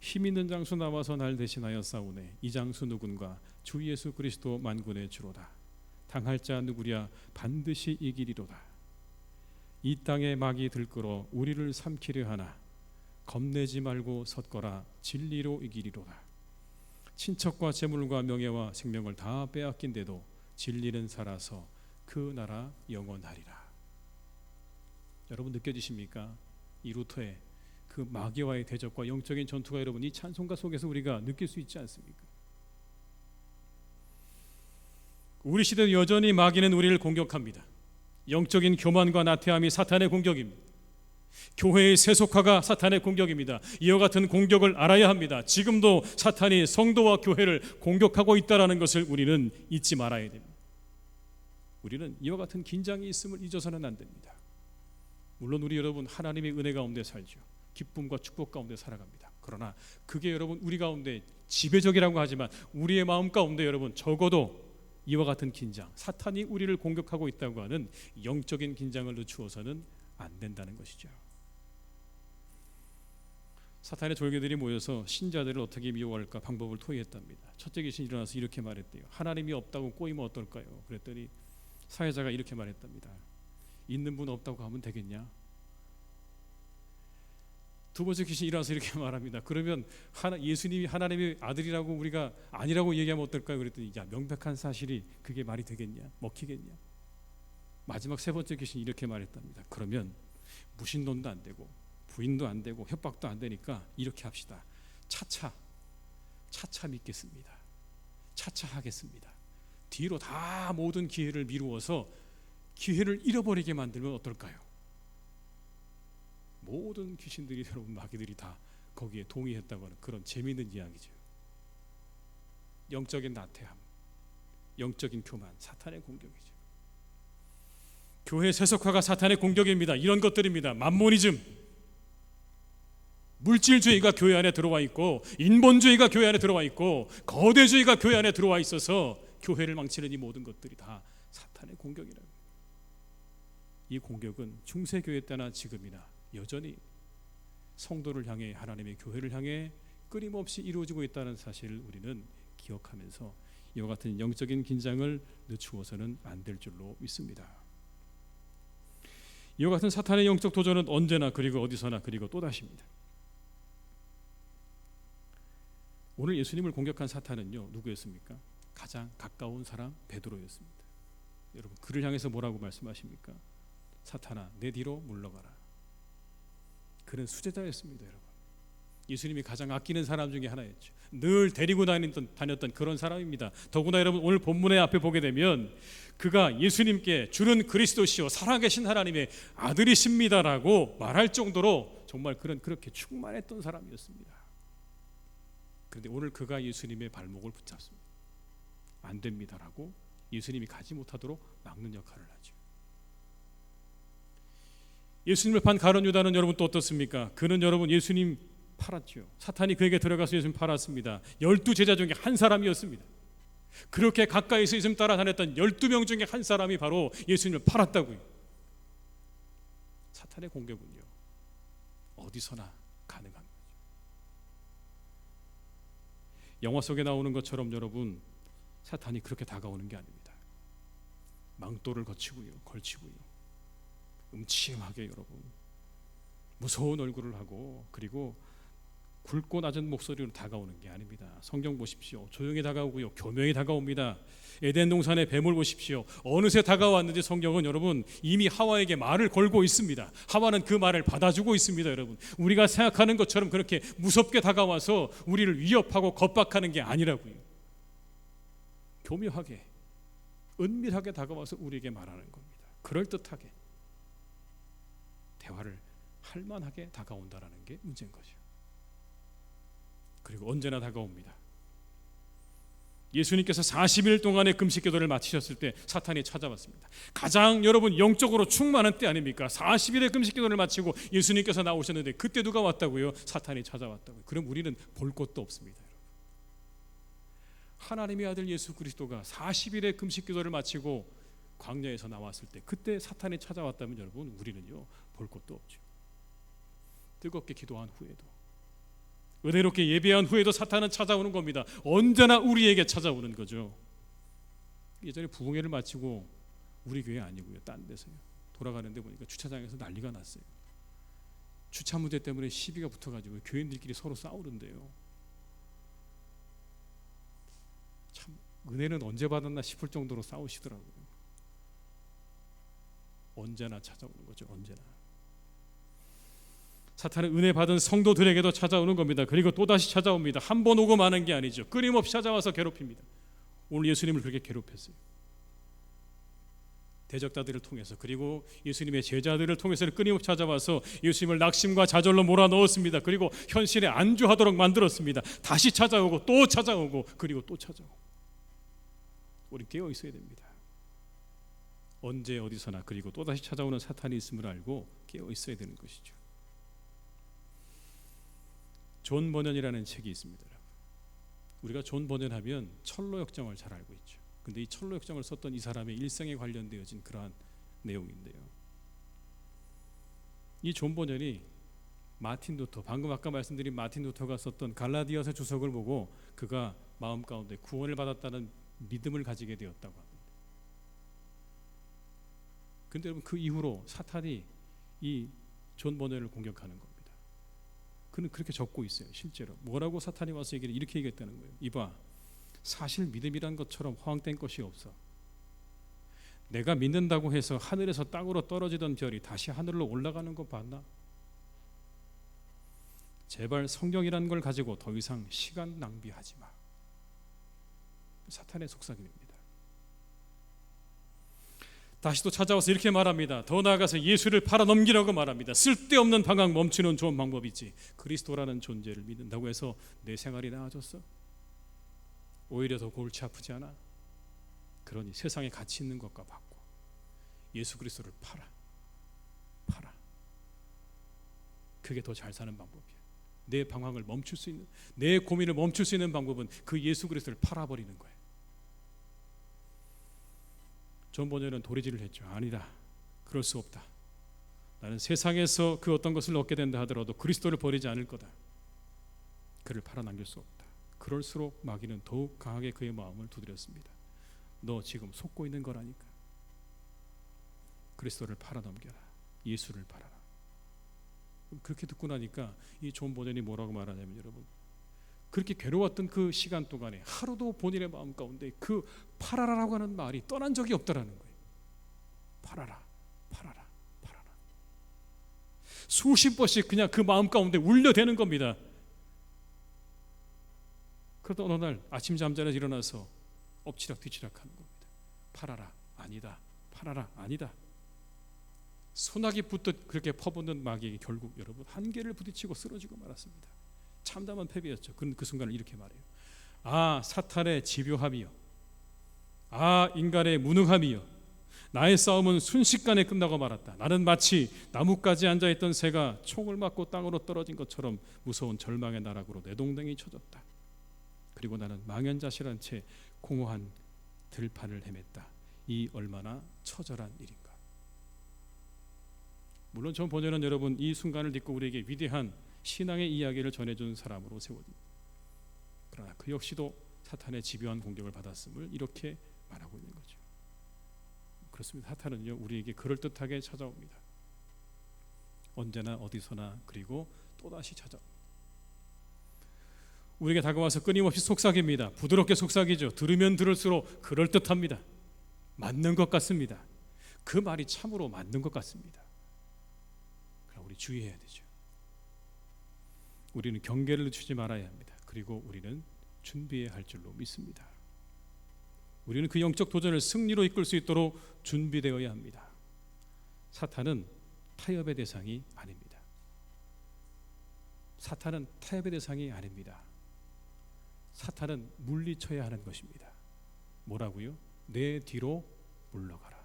힘 있는 장수 나와서 날 대신하여 싸우네. 이 장수 누군가 주 예수 그리스도 만군의 주로다. 당할 자 누구랴 반드시 이기리로다. 이 땅에 마귀 들끓어 우리를 삼키려 하나 겁내지 말고 섰거라. 진리로 이기리로다. 친척과 재물과 명예와 생명을 다 빼앗긴데도 진리는 살아서 그 나라 영원하리라. 여러분 느껴지십니까? 이 루터의 그 마귀와의 대적과 영적인 전투가 여러분 이 찬송가 속에서 우리가 느낄 수 있지 않습니까? 우리 시대는 여전히 마귀는 우리를 공격합니다. 영적인 교만과 나태함이 사탄의 공격입니다. 교회의 세속화가 사탄의 공격입니다. 이와 같은 공격을 알아야 합니다. 지금도 사탄이 성도와 교회를 공격하고 있다는 것을 우리는 잊지 말아야 됩니다. 우리는 이와 같은 긴장이 있음을 잊어서는 안 됩니다. 물론 우리 여러분 하나님의 은혜 가운데 살죠. 기쁨과 축복 가운데 살아갑니다. 그러나 그게 여러분 우리 가운데 지배적이라고 하지만 우리의 마음 가운데 여러분 적어도 이와 같은 긴장, 사탄이 우리를 공격하고 있다고 하는 영적인 긴장을 늦추어서는 안 된다는 것이죠. 사탄의 졸개들이 모여서 신자들을 어떻게 미워할까 방법을 토의했답니다. 첫째 귀신이 일어나서 이렇게 말했대요. 하나님이 없다고 꼬이면 어떨까요? 그랬더니 사회자가 이렇게 말했답니다. 있는 분 없다고 하면 되겠냐? 두 번째 귀신이 일어나서 이렇게 말합니다. 그러면 예수님이 하나님의 아들이라고 우리가 아니라고 얘기하면 어떨까요? 그랬더니 야 명백한 사실이 그게 말이 되겠냐? 먹히겠냐? 마지막 세 번째 귀신이 이렇게 말했답니다. 그러면 무신론도 안 되고 부인도 안 되고 협박도 안 되니까 이렇게 합시다. 차차 믿겠습니다. 차차 하겠습니다. 뒤로 다 모든 기회를 미루어서 기회를 잃어버리게 만들면 어떨까요? 모든 귀신들이 여러분 마귀들이 다 거기에 동의했다고 하는 그런 재미있는 이야기죠. 영적인 나태함, 영적인 교만, 사탄의 공격이죠. 교회 세속화가 사탄의 공격입니다. 이런 것들입니다. 만모니즘, 물질주의가 교회 안에 들어와 있고 인본주의가 교회 안에 들어와 있고 거대주의가 교회 안에 들어와 있어서 교회를 망치는 이 모든 것들이 다 사탄의 공격이라고. 이 공격은 중세교회 때나 지금이나 여전히 성도를 향해 하나님의 교회를 향해 끊임없이 이루어지고 있다는 사실을 우리는 기억하면서 이와 같은 영적인 긴장을 늦추어서는 안 될 줄로 믿습니다. 이와 같은 사탄의 영적 도전은 언제나 그리고 어디서나 그리고 또다시입니다. 오늘 예수님을 공격한 사탄은요 누구였습니까? 가장 가까운 사람 베드로였습니다. 여러분 그를 향해서 뭐라고 말씀하십니까? 사탄아 내 뒤로 물러가라. 그는 수제자였습니다. 여러분 예수님이 가장 아끼는 사람 중에 하나였죠. 늘 데리고 다녔던 그런 사람입니다. 더구나 여러분 오늘 본문의 앞에 보게 되면 그가 예수님께 주는 그리스도시요 살아계신 하나님의 아들이십니다라고 말할 정도로 정말 그렇게 충만했던 사람이었습니다. 그런데 오늘 그가 예수님의 발목을 붙잡습니다. 안 됩니다라고 예수님이 가지 못하도록 막는 역할을 하죠. 예수님을 판 가룟 유다는 여러분 또 어떻습니까? 그는 여러분 예수님 팔았죠. 사탄이 그에게 들어가서 예수님 팔았습니다. 12 제자 중에 한 사람이었습니다. 그렇게 가까이서 예수님 따라다녔던 12명 중에 한 사람이 바로 예수님을 팔았다고요. 사탄의 공격은요, 어디서나 가능한 거죠. 영화 속에 나오는 것처럼 여러분, 사탄이 그렇게 다가오는 게 아닙니다. 망토를 걸치고요, 음침하게 여러분, 무서운 얼굴을 하고, 그리고 굵고 낮은 목소리로 다가오는 게 아닙니다. 성경 보십시오. 조용히 다가오고요, 교명히 다가옵니다. 에덴 동산의 뱀을 보십시오. 어느새 다가왔는지 성경은 여러분 이미 하와에게 말을 걸고 있습니다. 하와는 그 말을 받아주고 있습니다. 여러분, 우리가 생각하는 것처럼 그렇게 무섭게 다가와서 우리를 위협하고 겁박하는 게 아니라고요. 교묘하게, 은밀하게 다가와서 우리에게 말하는 겁니다. 그럴듯하게, 대화를 할 만하게 다가온다라는 게 문제인 거죠. 그리고 언제나 다가옵니다. 예수님께서 40일 동안의 금식 기도를 마치셨을 때 사탄이 찾아왔습니다. 가장 여러분 영적으로 충만한 때 아닙니까? 40일의 금식 기도를 마치고 예수님께서 나오셨는데 그때 누가 왔다고요? 사탄이 찾아왔다고요. 그럼 우리는 볼 것도 없습니다. 하나님의 아들 예수 그리스도가 40일의 금식 기도를 마치고 광야에서 나왔을 때 그때 사탄이 찾아왔다면 여러분 우리는요 볼 것도 없죠. 뜨겁게 기도한 후에도, 은혜롭게 예배한 후에도 사탄은 찾아오는 겁니다. 언제나 우리에게 찾아오는 거죠. 예전에 부흥회를 마치고 우리 교회 아니고요, 딴 데서요, 돌아가는데 보니까 주차장에서 난리가 났어요. 주차 문제 때문에 시비가 붙어가지고 교인들끼리 서로 싸우는데요. 참 은혜는 언제 받았나 싶을 정도로 싸우시더라고요. 언제나 찾아오는 거죠. 언제나. 사탄은 은혜 받은 성도들에게도 찾아오는 겁니다. 그리고 또다시 찾아옵니다. 한 번 오고 마는 게 아니죠. 끊임없이 찾아와서 괴롭힙니다. 오늘 예수님을 그렇게 괴롭혔어요. 대적자들을 통해서, 그리고 예수님의 제자들을 통해서 끊임없이 찾아와서 예수님을 낙심과 좌절로 몰아넣었습니다. 그리고 현실에 안주하도록 만들었습니다. 다시 찾아오고 또 찾아오고 그리고 또 찾아오고. 우리 깨어 있어야 됩니다. 언제 어디서나, 그리고 또다시 찾아오는 사탄이 있음을 알고 깨어 있어야 되는 것이죠. 존 버년이라는 책이 있습니다. 우리가 존 버년 하면 철로 역정을 잘 알고 있죠. 근데 이 철로 역정을 썼던 이 사람의 일생에 관련되어진 그러한 내용인데요. 이 존 버년이 마틴 루터, 방금 아까 말씀드린 마틴 루터가 썼던 갈라디아서 주석을 보고 그가 마음 가운데 구원을 받았다는 믿음을 가지게 되었다고 합니다. 근데 여러분, 그 이후로 사탄이 이 존 버년을 공격하는 겁니다. 그는 그렇게 적고 있어요. 실제로 뭐라고 사탄이 와서 이렇게 얘기했다는 거예요. 이봐, 사실 믿음이란 것처럼 허황된 것이 없어. 내가 믿는다고 해서 하늘에서 땅으로 떨어지던 별이 다시 하늘로 올라가는 거 봤나? 제발 성경이란 걸 가지고 더 이상 시간 낭비하지 마. 사탄의 속삭임입니다. 다시 또 찾아와서 이렇게 말합니다. 더 나아가서 예수를 팔아넘기라고 말합니다. 쓸데없는 방황 멈추는 좋은 방법이지, 그리스도라는 존재를 믿는다고 해서 내 생활이 나아졌어? 오히려 더 골치 아프지 않아? 그러니 세상에 가치 있는 것과 바꿔. 예수 그리스도를 팔아. 그게 더 잘 사는 방법이야. 내 방황을 멈출 수 있는, 내 고민을 멈출 수 있는 방법은 그 예수 그리스도를 팔아버리는 거예요. 존 버년은 도리질을 했죠. 아니다, 그럴 수 없다. 나는 세상에서 그 어떤 것을 얻게 된다 하더라도 그리스도를 버리지 않을 거다. 그를 팔아넘길 수 없다. 그럴수록 마귀는 더욱 강하게 그의 마음을 두드렸습니다. 너 지금 속고 있는 거라니까. 그리스도를 팔아넘겨라. 예수를 팔아라. 그렇게 듣고 나니까 이 존 버년이 뭐라고 말하냐면, 여러분, 그렇게 괴로웠던 그 시간 동안에 하루도 본인의 마음 가운데 그 팔아라라고 하는 말이 떠난 적이 없다라는 거예요. 팔아라. 수십 번씩 그냥 그 마음 가운데 울려대는 겁니다. 그러다 어느 날 아침 잠자리에서 일어나서 엎치락뒤치락 하는 겁니다. 팔아라, 아니다. 팔아라, 아니다. 소나기 붙듯 그렇게 퍼붓는 마귀에게 결국 여러분 한계를 부딪히고 쓰러지고 말았습니다. 참담한 패배였죠. 그는 그 순간을 이렇게 말해요. 아, 사탄의 집요함이여, 아, 인간의 무능함이여, 나의 싸움은 순식간에 끝나고 말았다. 나는 마치 나뭇가지에 앉아있던 새가 총을 맞고 땅으로 떨어진 것처럼 무서운 절망의 나락으로 내동댕이 쳐졌다. 그리고 나는 망연자실한 채 공허한 들판을 헤맸다. 이 얼마나 처절한 일인가. 물론 전 번연은 여러분 이 순간을 딛고 우리에게 위대한 신앙의 이야기를 전해준 사람으로 세워집니다. 그러나 그 역시도 사탄의 집요한 공격을 받았음을 이렇게 말하고 있는 거죠. 그렇습니다. 사탄은요 우리에게 그럴듯하게 찾아옵니다. 언제나 어디서나 그리고 또다시 찾아옵니다. 우리에게 다가와서 끊임없이 속삭입니다. 부드럽게 속삭이죠. 들으면 들을수록 그럴듯합니다. 맞는 것 같습니다. 그 말이 참으로 맞는 것 같습니다. 그러나 우리 주의해야 되죠. 우리는 경계를 늦추지 말아야 합니다. 그리고 우리는 준비해야 할 줄로 믿습니다. 우리는 그 영적 도전을 승리로 이끌 수 있도록 준비되어야 합니다. 사탄은 타협의 대상이 아닙니다. 사탄은 타협의 대상이 아닙니다. 사탄은 물리쳐야 하는 것입니다. 뭐라고요? 내 뒤로 물러가라.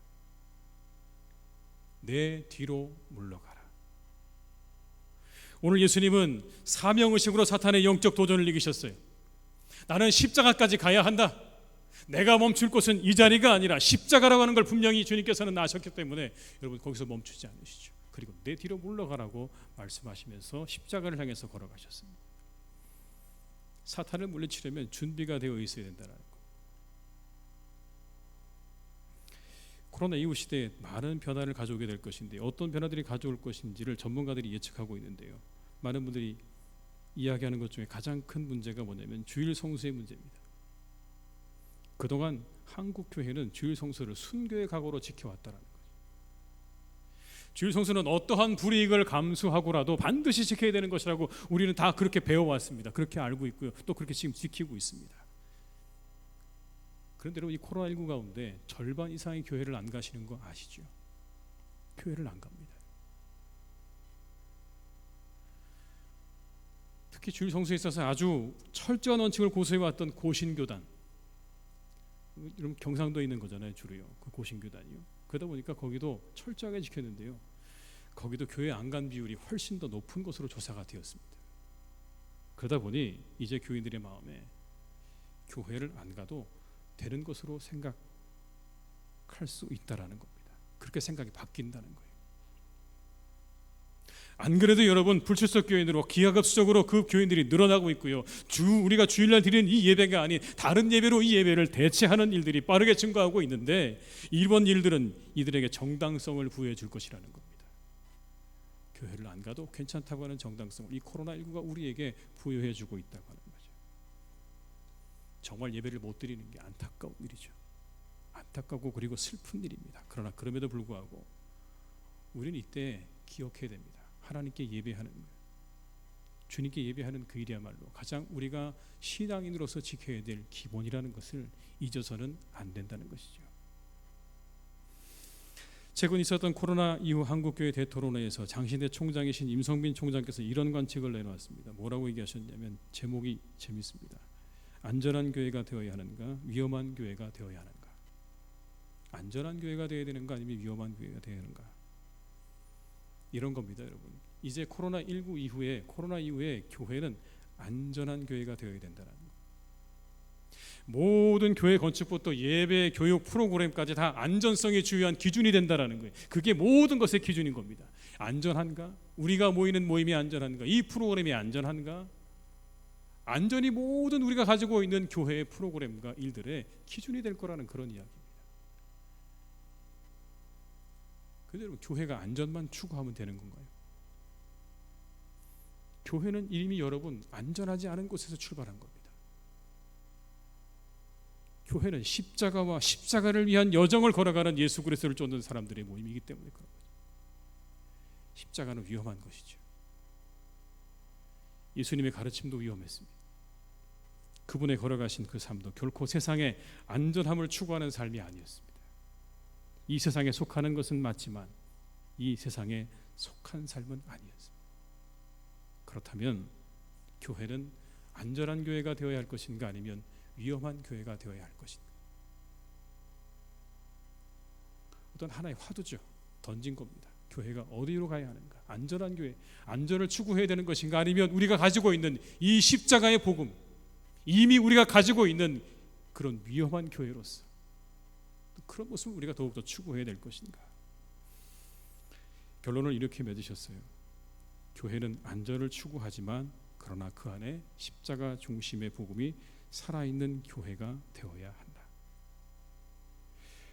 내 뒤로 물러가라. 오늘 예수님은 사명의식으로 사탄의 영적 도전을 이기셨어요. 나는 십자가까지 가야 한다. 내가 멈출 곳은 이 자리가 아니라 십자가라고 하는 걸 분명히 주님께서는 아셨기 때문에 여러분 거기서 멈추지 않으시죠. 그리고 내 뒤로 물러가라고 말씀하시면서 십자가를 향해서 걸어가셨습니다. 사탄을 물리치려면 준비가 되어 있어야 된다는 것. 코로나 이후 시대에 많은 변화를 가져오게 될 것인데 어떤 변화들이 가져올 것인지를 전문가들이 예측하고 있는데요. 많은 분들이 이야기하는 것 중에 가장 큰 문제가 뭐냐면 주일 성수의 문제입니다. 그동안 한국 교회는 주일 성수를 순교의 각오로 지켜왔다라는 거예요. 주일 성수는 어떠한 불이익을 감수하고라도 반드시 지켜야 되는 것이라고 우리는 다 그렇게 배워왔습니다. 그렇게 알고 있고요. 또 그렇게 지금 지키고 있습니다. 그런데 여러분 이 코로나19 가운데 절반 이상의 교회를 안 가시는 거 아시죠? 교회를 안 갑니다. 특히 주일 성수에 있어서 아주 철저한 원칙을 고수해왔던 고신교단, 여러분 경상도에 있는 거잖아요. 주로요. 그 고신교단이요. 그러다 보니까 거기도 철저하게 지켰는데요. 거기도 교회 안 간 비율이 훨씬 더 높은 것으로 조사가 되었습니다. 그러다 보니 이제 교인들의 마음에 교회를 안 가도 되는 것으로 생각할 수 있다라는 겁니다. 그렇게 생각이 바뀐다는 거예요. 안 그래도 여러분 불출석 교인으로 기하급수적으로 그 교인들이 늘어나고 있고요. 우리가 주일날 드리는 이 예배가 아닌 다른 예배로 이 예배를 대체하는 일들이 빠르게 증가하고 있는데 이번 일들은 이들에게 정당성을 부여해 줄 것이라는 겁니다. 교회를 안 가도 괜찮다고 하는 정당성을 이 코로나19가 우리에게 부여해 주고 있다고 하는 거죠. 정말 예배를 못 드리는 게 안타까운 일이죠. 안타깝고 그리고 슬픈 일입니다. 그러나 그럼에도 불구하고 우리는 이때 기억해야 됩니다. 하나님께 예배하는 거예요. 주님께 예배하는 그 일이야말로 가장 우리가 신앙인으로서 지켜야 될 기본이라는 것을 잊어서는 안 된다는 것이죠. 최근 있었던 코로나 이후 한국교회 대토론회에서 장신대 총장이신 임성빈 총장께서 이런 관측을 내놓았습니다. 뭐라고 얘기하셨냐면 제목이 재밌습니다. 안전한 교회가 되어야 하는가, 위험한 교회가 되어야 하는가. 안전한 교회가 되어야 되는가 아니면 위험한 교회가 되어야 하는가. 이런 겁니다, 여러분. 이제 코로나 이후에 교회는 안전한 교회가 되어야 된다는 거. 모든 교회 건축부터 예배, 교육, 프로그램까지 다 안전성이 중요한 기준이 된다라는 거예요. 그게 모든 것의 기준인 겁니다. 안전한가? 우리가 모이는 모임이 안전한가? 이 프로그램이 안전한가? 안전이 모든 우리가 가지고 있는 교회의 프로그램과 일들의 기준이 될 거라는 그런 이야기입니다. 그런데 여러분 교회가 안전만 추구하면 되는 건가요? 교회는 이미 여러분 안전하지 않은 곳에서 출발한 겁니다. 교회는 십자가와 십자가를 위한 여정을 걸어가는 예수 그리스도를 쫓는 사람들의 모임이기 때문에 그런 거죠. 십자가는 위험한 것이죠. 예수님의 가르침도 위험했습니다. 그분의 걸어가신 그 삶도 결코 세상의 안전함을 추구하는 삶이 아니었습니다. 이 세상에 속하는 것은 맞지만 이 세상에 속한 삶은 아니었습니다. 그렇다면 교회는 안전한 교회가 되어야 할 것인가 아니면 위험한 교회가 되어야 할 것인가. 어떤 하나의 화두죠. 던진 겁니다. 교회가 어디로 가야 하는가. 안전한 교회, 안전을 추구해야 되는 것인가 아니면 우리가 가지고 있는 이 십자가의 복음, 이미 우리가 가지고 있는 그런 위험한 교회로서 그런 모습을 우리가 더욱더 추구해야 될 것인가? 결론을 이렇게 맺으셨어요. 교회는 안전을 추구하지만 그러나 그 안에 십자가 중심의 복음이 살아있는 교회가 되어야 한다.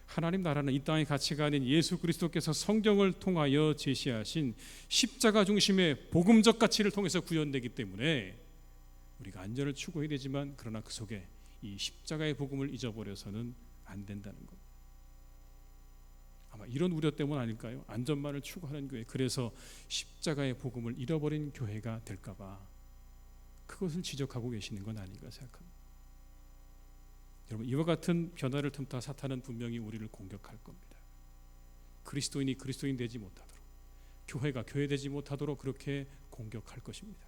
하나님 나라는 이 땅의 가치가 아닌 예수 그리스도께서 성경을 통하여 제시하신 십자가 중심의 복음적 가치를 통해서 구현되기 때문에 우리가 안전을 추구해야 되지만 그러나 그 속에 이 십자가의 복음을 잊어버려서는 안 된다는 것. 아마 이런 우려 때문 아닐까요? 안전만을 추구하는 교회, 그래서 십자가의 복음을 잃어버린 교회가 될까 봐 그것을 지적하고 계시는 건 아닌가 생각합니다. 여러분, 이와 같은 변화를 틈타 사탄은 분명히 우리를 공격할 겁니다. 그리스도인이 그리스도인 되지 못하도록, 교회가 교회 되지 못하도록 그렇게 공격할 것입니다.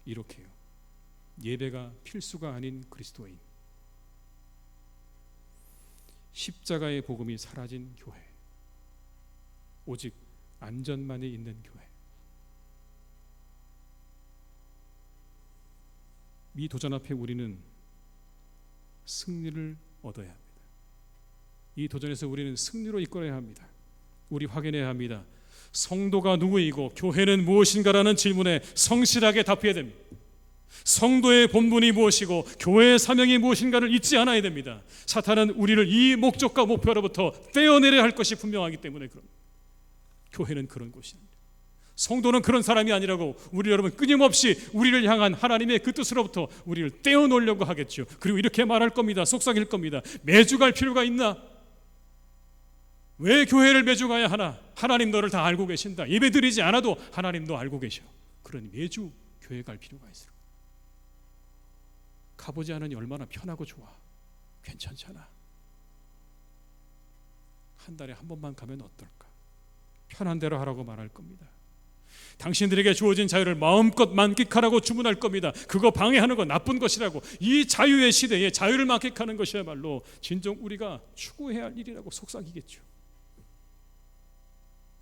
이렇게요, 예배가 필수가 아닌 그리스도인, 십자가의 복음이 사라진 교회, 오직 안전만이 있는 교회, 이 도전 앞에 우리는 승리를 얻어야 합니다. 이 도전에서 우리는 승리로 이끌어야 합니다. 우리 확인해야 합니다. 성도가 누구이고 교회는 무엇인가라는 질문에 성실하게 답해야 됩니다. 성도의 본분이 무엇이고 교회의 사명이 무엇인가를 잊지 않아야 됩니다. 사탄은 우리를 이 목적과 목표로부터 떼어내려야 할 것이 분명하기 때문에 그럽니다. 교회는 그런 곳이 아닙니다. 성도는 그런 사람이 아니라고 우리 여러분 끊임없이 우리를 향한 하나님의 그 뜻으로부터 우리를 떼어놓으려고 하겠죠. 그리고 이렇게 말할 겁니다. 속삭일 겁니다. 매주 갈 필요가 있나? 왜 교회를 매주 가야 하나? 하나님 너를 다 알고 계신다. 예배 드리지 않아도 하나님도 알고 계셔. 그러니 매주 교회 갈 필요가 있어. 가보지 않으니 얼마나 편하고 좋아. 괜찮잖아. 한 달에 한 번만 가면 어떨까? 편한 대로 하라고 말할 겁니다. 당신들에게 주어진 자유를 마음껏 만끽하라고 주문할 겁니다. 그거 방해하는 건 나쁜 것이라고. 이 자유의 시대에 자유를 만끽하는 것이야말로 진정 우리가 추구해야 할 일이라고 속삭이겠죠.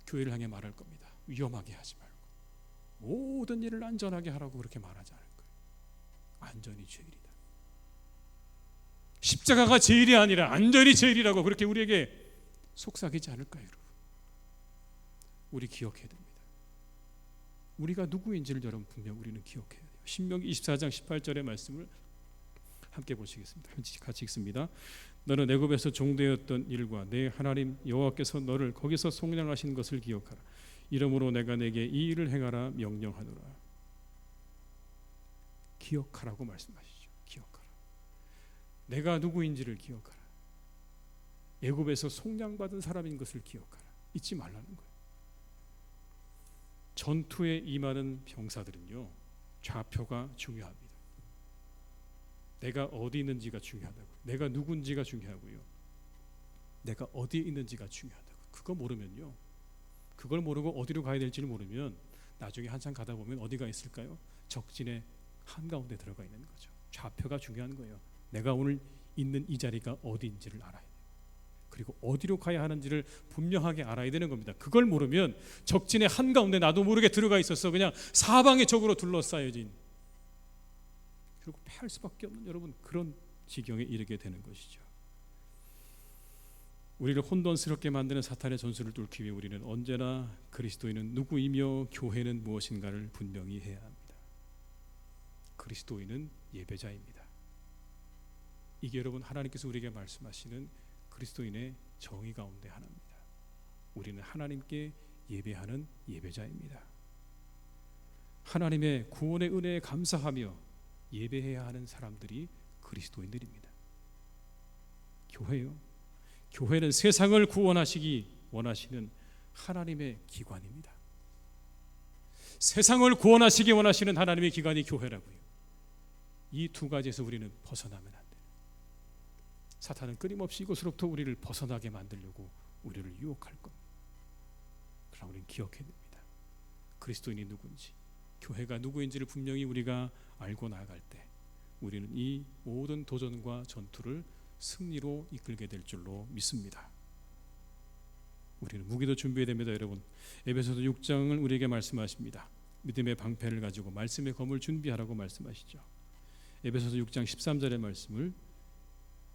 교회를 향해 말할 겁니다. 위험하게 하지 말고 모든 일을 안전하게 하라고 그렇게 말하지 않을 거예요. 안전이 제일이다. 십자가가 제일이 아니라 안전이 제일이라고 그렇게 우리에게 속삭이지 않을까요, 여러분? 우리 기억해야 됩니다. 우리가 누구인지를 여러분 분명 우리는 기억해야 돼요. 신명기 24장 18절의 말씀을 함께 보시겠습니다. 같이 읽습니다. 너는 애굽에서 종되었던 일과 내 하나님 여호와께서 너를 거기서 속량하신 것을 기억하라. 이러므로 내가 내게 이 일을 행하라 명령하노라. 기억하라고 말씀하시죠. 기억하라. 내가 누구인지를 기억하라. 애굽에서 속량받은 사람인 것을 기억하라. 잊지 말라는 거예요. 전투에 임하는 병사들은요, 좌표가 중요합니다. 내가 어디 있는지가 중요하다고. 내가 누군지가 중요하고요. 내가 어디에 있는지가 중요하다고. 그거 모르면요, 그걸 모르고 어디로 가야 될지를 모르면 나중에 한참 가다 보면 어디가 있을까요? 적진의 한가운데 들어가 있는 거죠. 좌표가 중요한 거예요. 내가 오늘 있는 이 자리가 어디인지를 알아야 돼요. 그리고 어디로 가야 하는지를 분명하게 알아야 되는 겁니다. 그걸 모르면 적진의 한가운데 나도 모르게 들어가 있어서 그냥 사방에 적으로 둘러싸여진, 그리고 패할 수밖에 없는 여러분 그런 지경에 이르게 되는 것이죠. 우리를 혼돈스럽게 만드는 사탄의 전술을 뚫기 위해 우리는 언제나 그리스도인은 누구이며 교회는 무엇인가를 분명히 해야 합니다. 그리스도인은 예배자입니다. 이게 여러분 하나님께서 우리에게 말씀하시는 그리스도인의 정의 가운데 하나입니다. 우리는 하나님께 예배하는 예배자입니다. 하나님의 구원의 은혜에 감사하며 예배해야 하는 사람들이 그리스도인들입니다. 교회요, 교회는 세상을 구원하시기 원하시는 하나님의 기관입니다. 세상을 구원하시기 원하시는 하나님의 기관이 교회라고요. 이 두 가지에서 우리는 벗어나면 안 돼요. 사탄은 끊임없이 이것으로부터 우리를 벗어나게 만들려고 우리를 유혹할 겁니다. 그러나 우리는 기억해야 됩니다. 그리스도인이 누구인지, 교회가 누구인지를 분명히 우리가 알고 나아갈 때 우리는 이 모든 도전과 전투를 승리로 이끌게 될 줄로 믿습니다. 우리는 무기도 준비해야 됩니다. 여러분, 에베소서 6장을 우리에게 말씀하십니다. 믿음의 방패를 가지고 말씀의 검을 준비하라고 말씀하시죠. 에베소서 6장 13절의 말씀을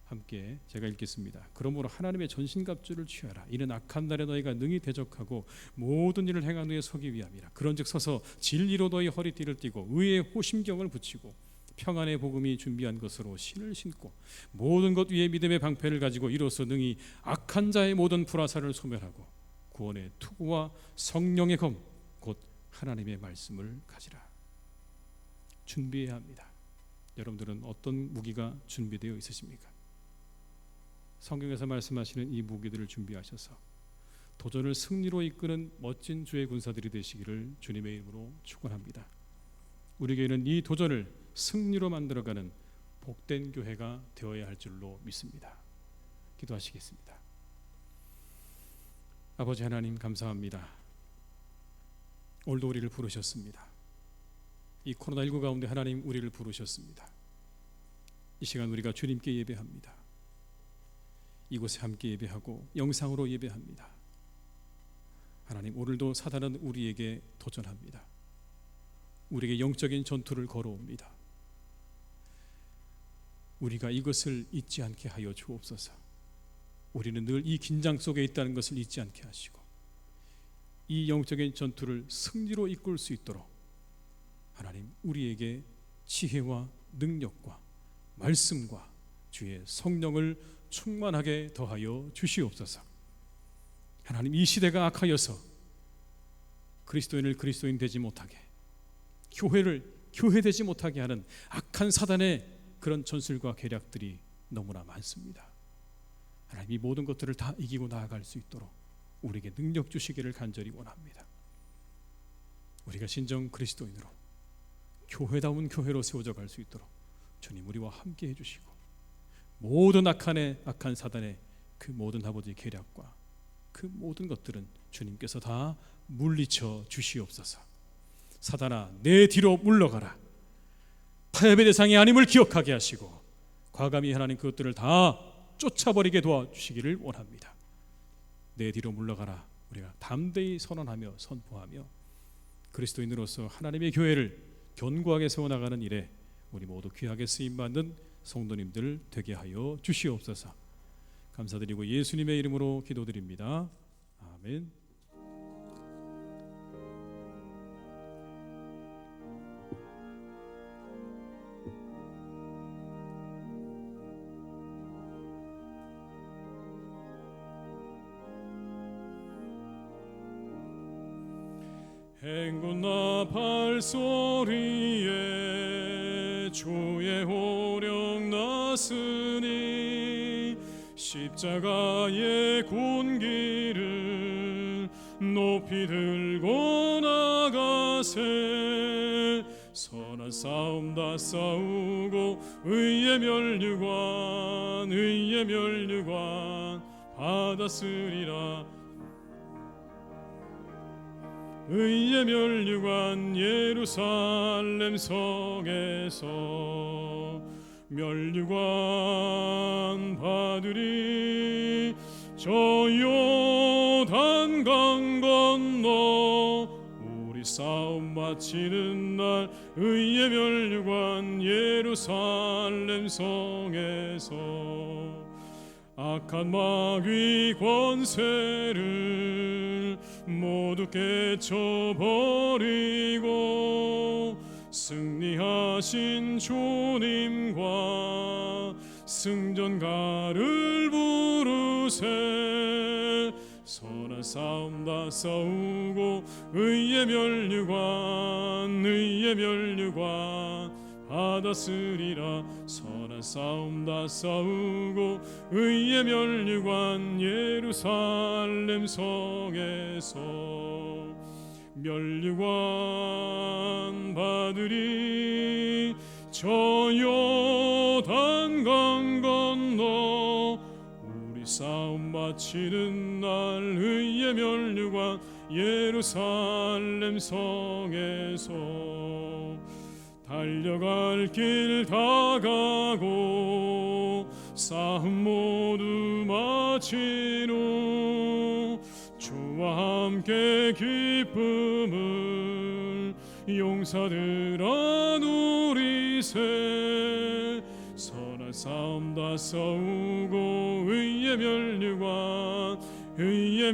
함께 제가 읽겠습니다. 그러므로 하나님의 전신갑주를 취하라. 이는 악한 날에 너희가 능히 대적하고 모든 일을 행한 후에 서기 위함이라. 그런즉 서서 진리로 너희 허리띠를 띠고 의의 호심경을 붙이고 평안의 복음이 준비한 것으로 신을 신고 모든 것 위에 믿음의 방패를 가지고 이로써 능히 악한 자의 모든 불화살을 소멸하고 구원의 투구와 성령의 검 곧 하나님의 말씀을 가지라. 준비해야 합니다. 여러분들은 어떤 무기가 준비되어 있으십니까? 성경에서 말씀하시는 이 무기들을 준비하셔서 도전을 승리로 이끄는 멋진 주의 군사들이 되시기를 주님의 이름으로 축원합니다. 우리 교회는 이 도전을 승리로 만들어가는 복된 교회가 되어야 할 줄로 믿습니다. 기도하시겠습니다. 아버지 하나님 감사합니다. 오늘도 우리를 부르셨습니다. 이 코로나19 가운데 하나님 우리를 부르셨습니다. 이 시간 우리가 주님께 예배합니다. 이곳에 함께 예배하고 영상으로 예배합니다. 하나님 오늘도 사단은 우리에게 도전합니다. 우리에게 영적인 전투를 걸어옵니다. 우리가 이것을 잊지 않게 하여 주옵소서. 우리는 늘 이 긴장 속에 있다는 것을 잊지 않게 하시고 이 영적인 전투를 승리로 이끌 수 있도록 하나님 우리에게 지혜와 능력과 말씀과 주의 성령을 충만하게 더하여 주시옵소서. 하나님 이 시대가 악하여서 그리스도인을 그리스도인 되지 못하게 교회를 교회되지 못하게 하는 악한 사단의 그런 전술과 계략들이 너무나 많습니다. 하나님 이 모든 것들을 다 이기고 나아갈 수 있도록 우리에게 능력 주시기를 간절히 원합니다. 우리가 진정 그리스도인으로 교회다운 교회로 세워져 갈 수 있도록 주님 우리와 함께 해주시고 모든 악한 사단의 그 모든 아버지의 계략과 그 모든 것들은 주님께서 다 물리쳐 주시옵소서. 사단아 내 뒤로 물러가라. 타협의 대상이 아님을 기억하게 하시고 과감히 하나님 그것들을 다 쫓아버리게 도와주시기를 원합니다. 내 뒤로 물러가라. 우리가 담대히 선언하며 선포하며 그리스도인으로서 하나님의 교회를 견고하게 세워나가는 일에 우리 모두 귀하게 쓰임받는 성도님들 되게 하여 주시옵소서. 감사드리고 예수님의 이름으로 기도드립니다. 아멘. 행군나 발소리에 주의 호령 나으니 십자가의 군기를 높이 들고 나가세. 선한 싸움 다 싸우고 의의 면류관 받았으리라. 의의 면류관 예루살렘 성에서 면류관 받으리. 저 요단강 건너 우리 싸움 마치는 날 의의 면류관 예루살렘 성에서 악한 마귀 권세를 모두 깨쳐버리고 승리하신 주님과 승전가를 부르세. 선한 싸움 다 싸우고 의의 면류관 받았으리라. 선한 싸움 다 싸우고 의의 면류관 예루살렘 성에서 면류관 받으리. 저 요단강 건너 우리 싸움 마치는 날 의의 면류관 예루살렘 성에서 달려갈 길 다 가고 싸움 모두 마치노. 주와 함께 기쁨을 용사들아 누리세. 선한 싸움 다 싸우고 의의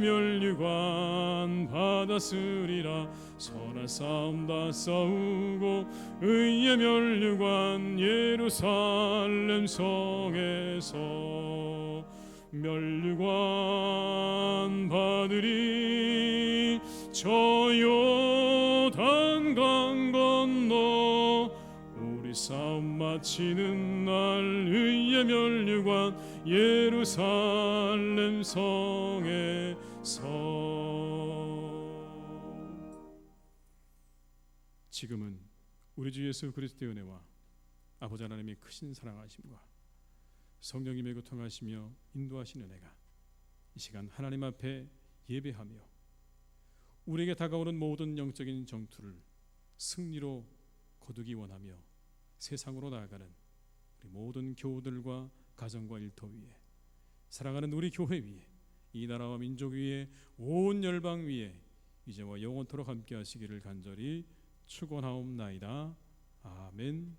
면류관 받았으리라. 선한 싸움 다 싸우고 의의 면류관 예루살렘 성에서 면류관 받으리. 저 요단강 건너 우리 싸움 마치는 날 의의 면류관 예루살렘 성에서. 지금은 우리 주 예수 그리스도의 은혜와 아버지 하나님의 크신 사랑하심과 성령님의 교통하시며 인도하시는 은혜가 이 시간 하나님 앞에 예배하며 우리에게 다가오는 모든 영적인 정투를 승리로 거두기 원하며 세상으로 나아가는 우리 모든 교우들과 가정과 일터 위에, 사랑하는 우리 교회 위에, 이 나라와 민족 위에, 온 열방 위에 이제와 영원토록 함께 하시기를 간절히 축원하옵나이다. 아멘.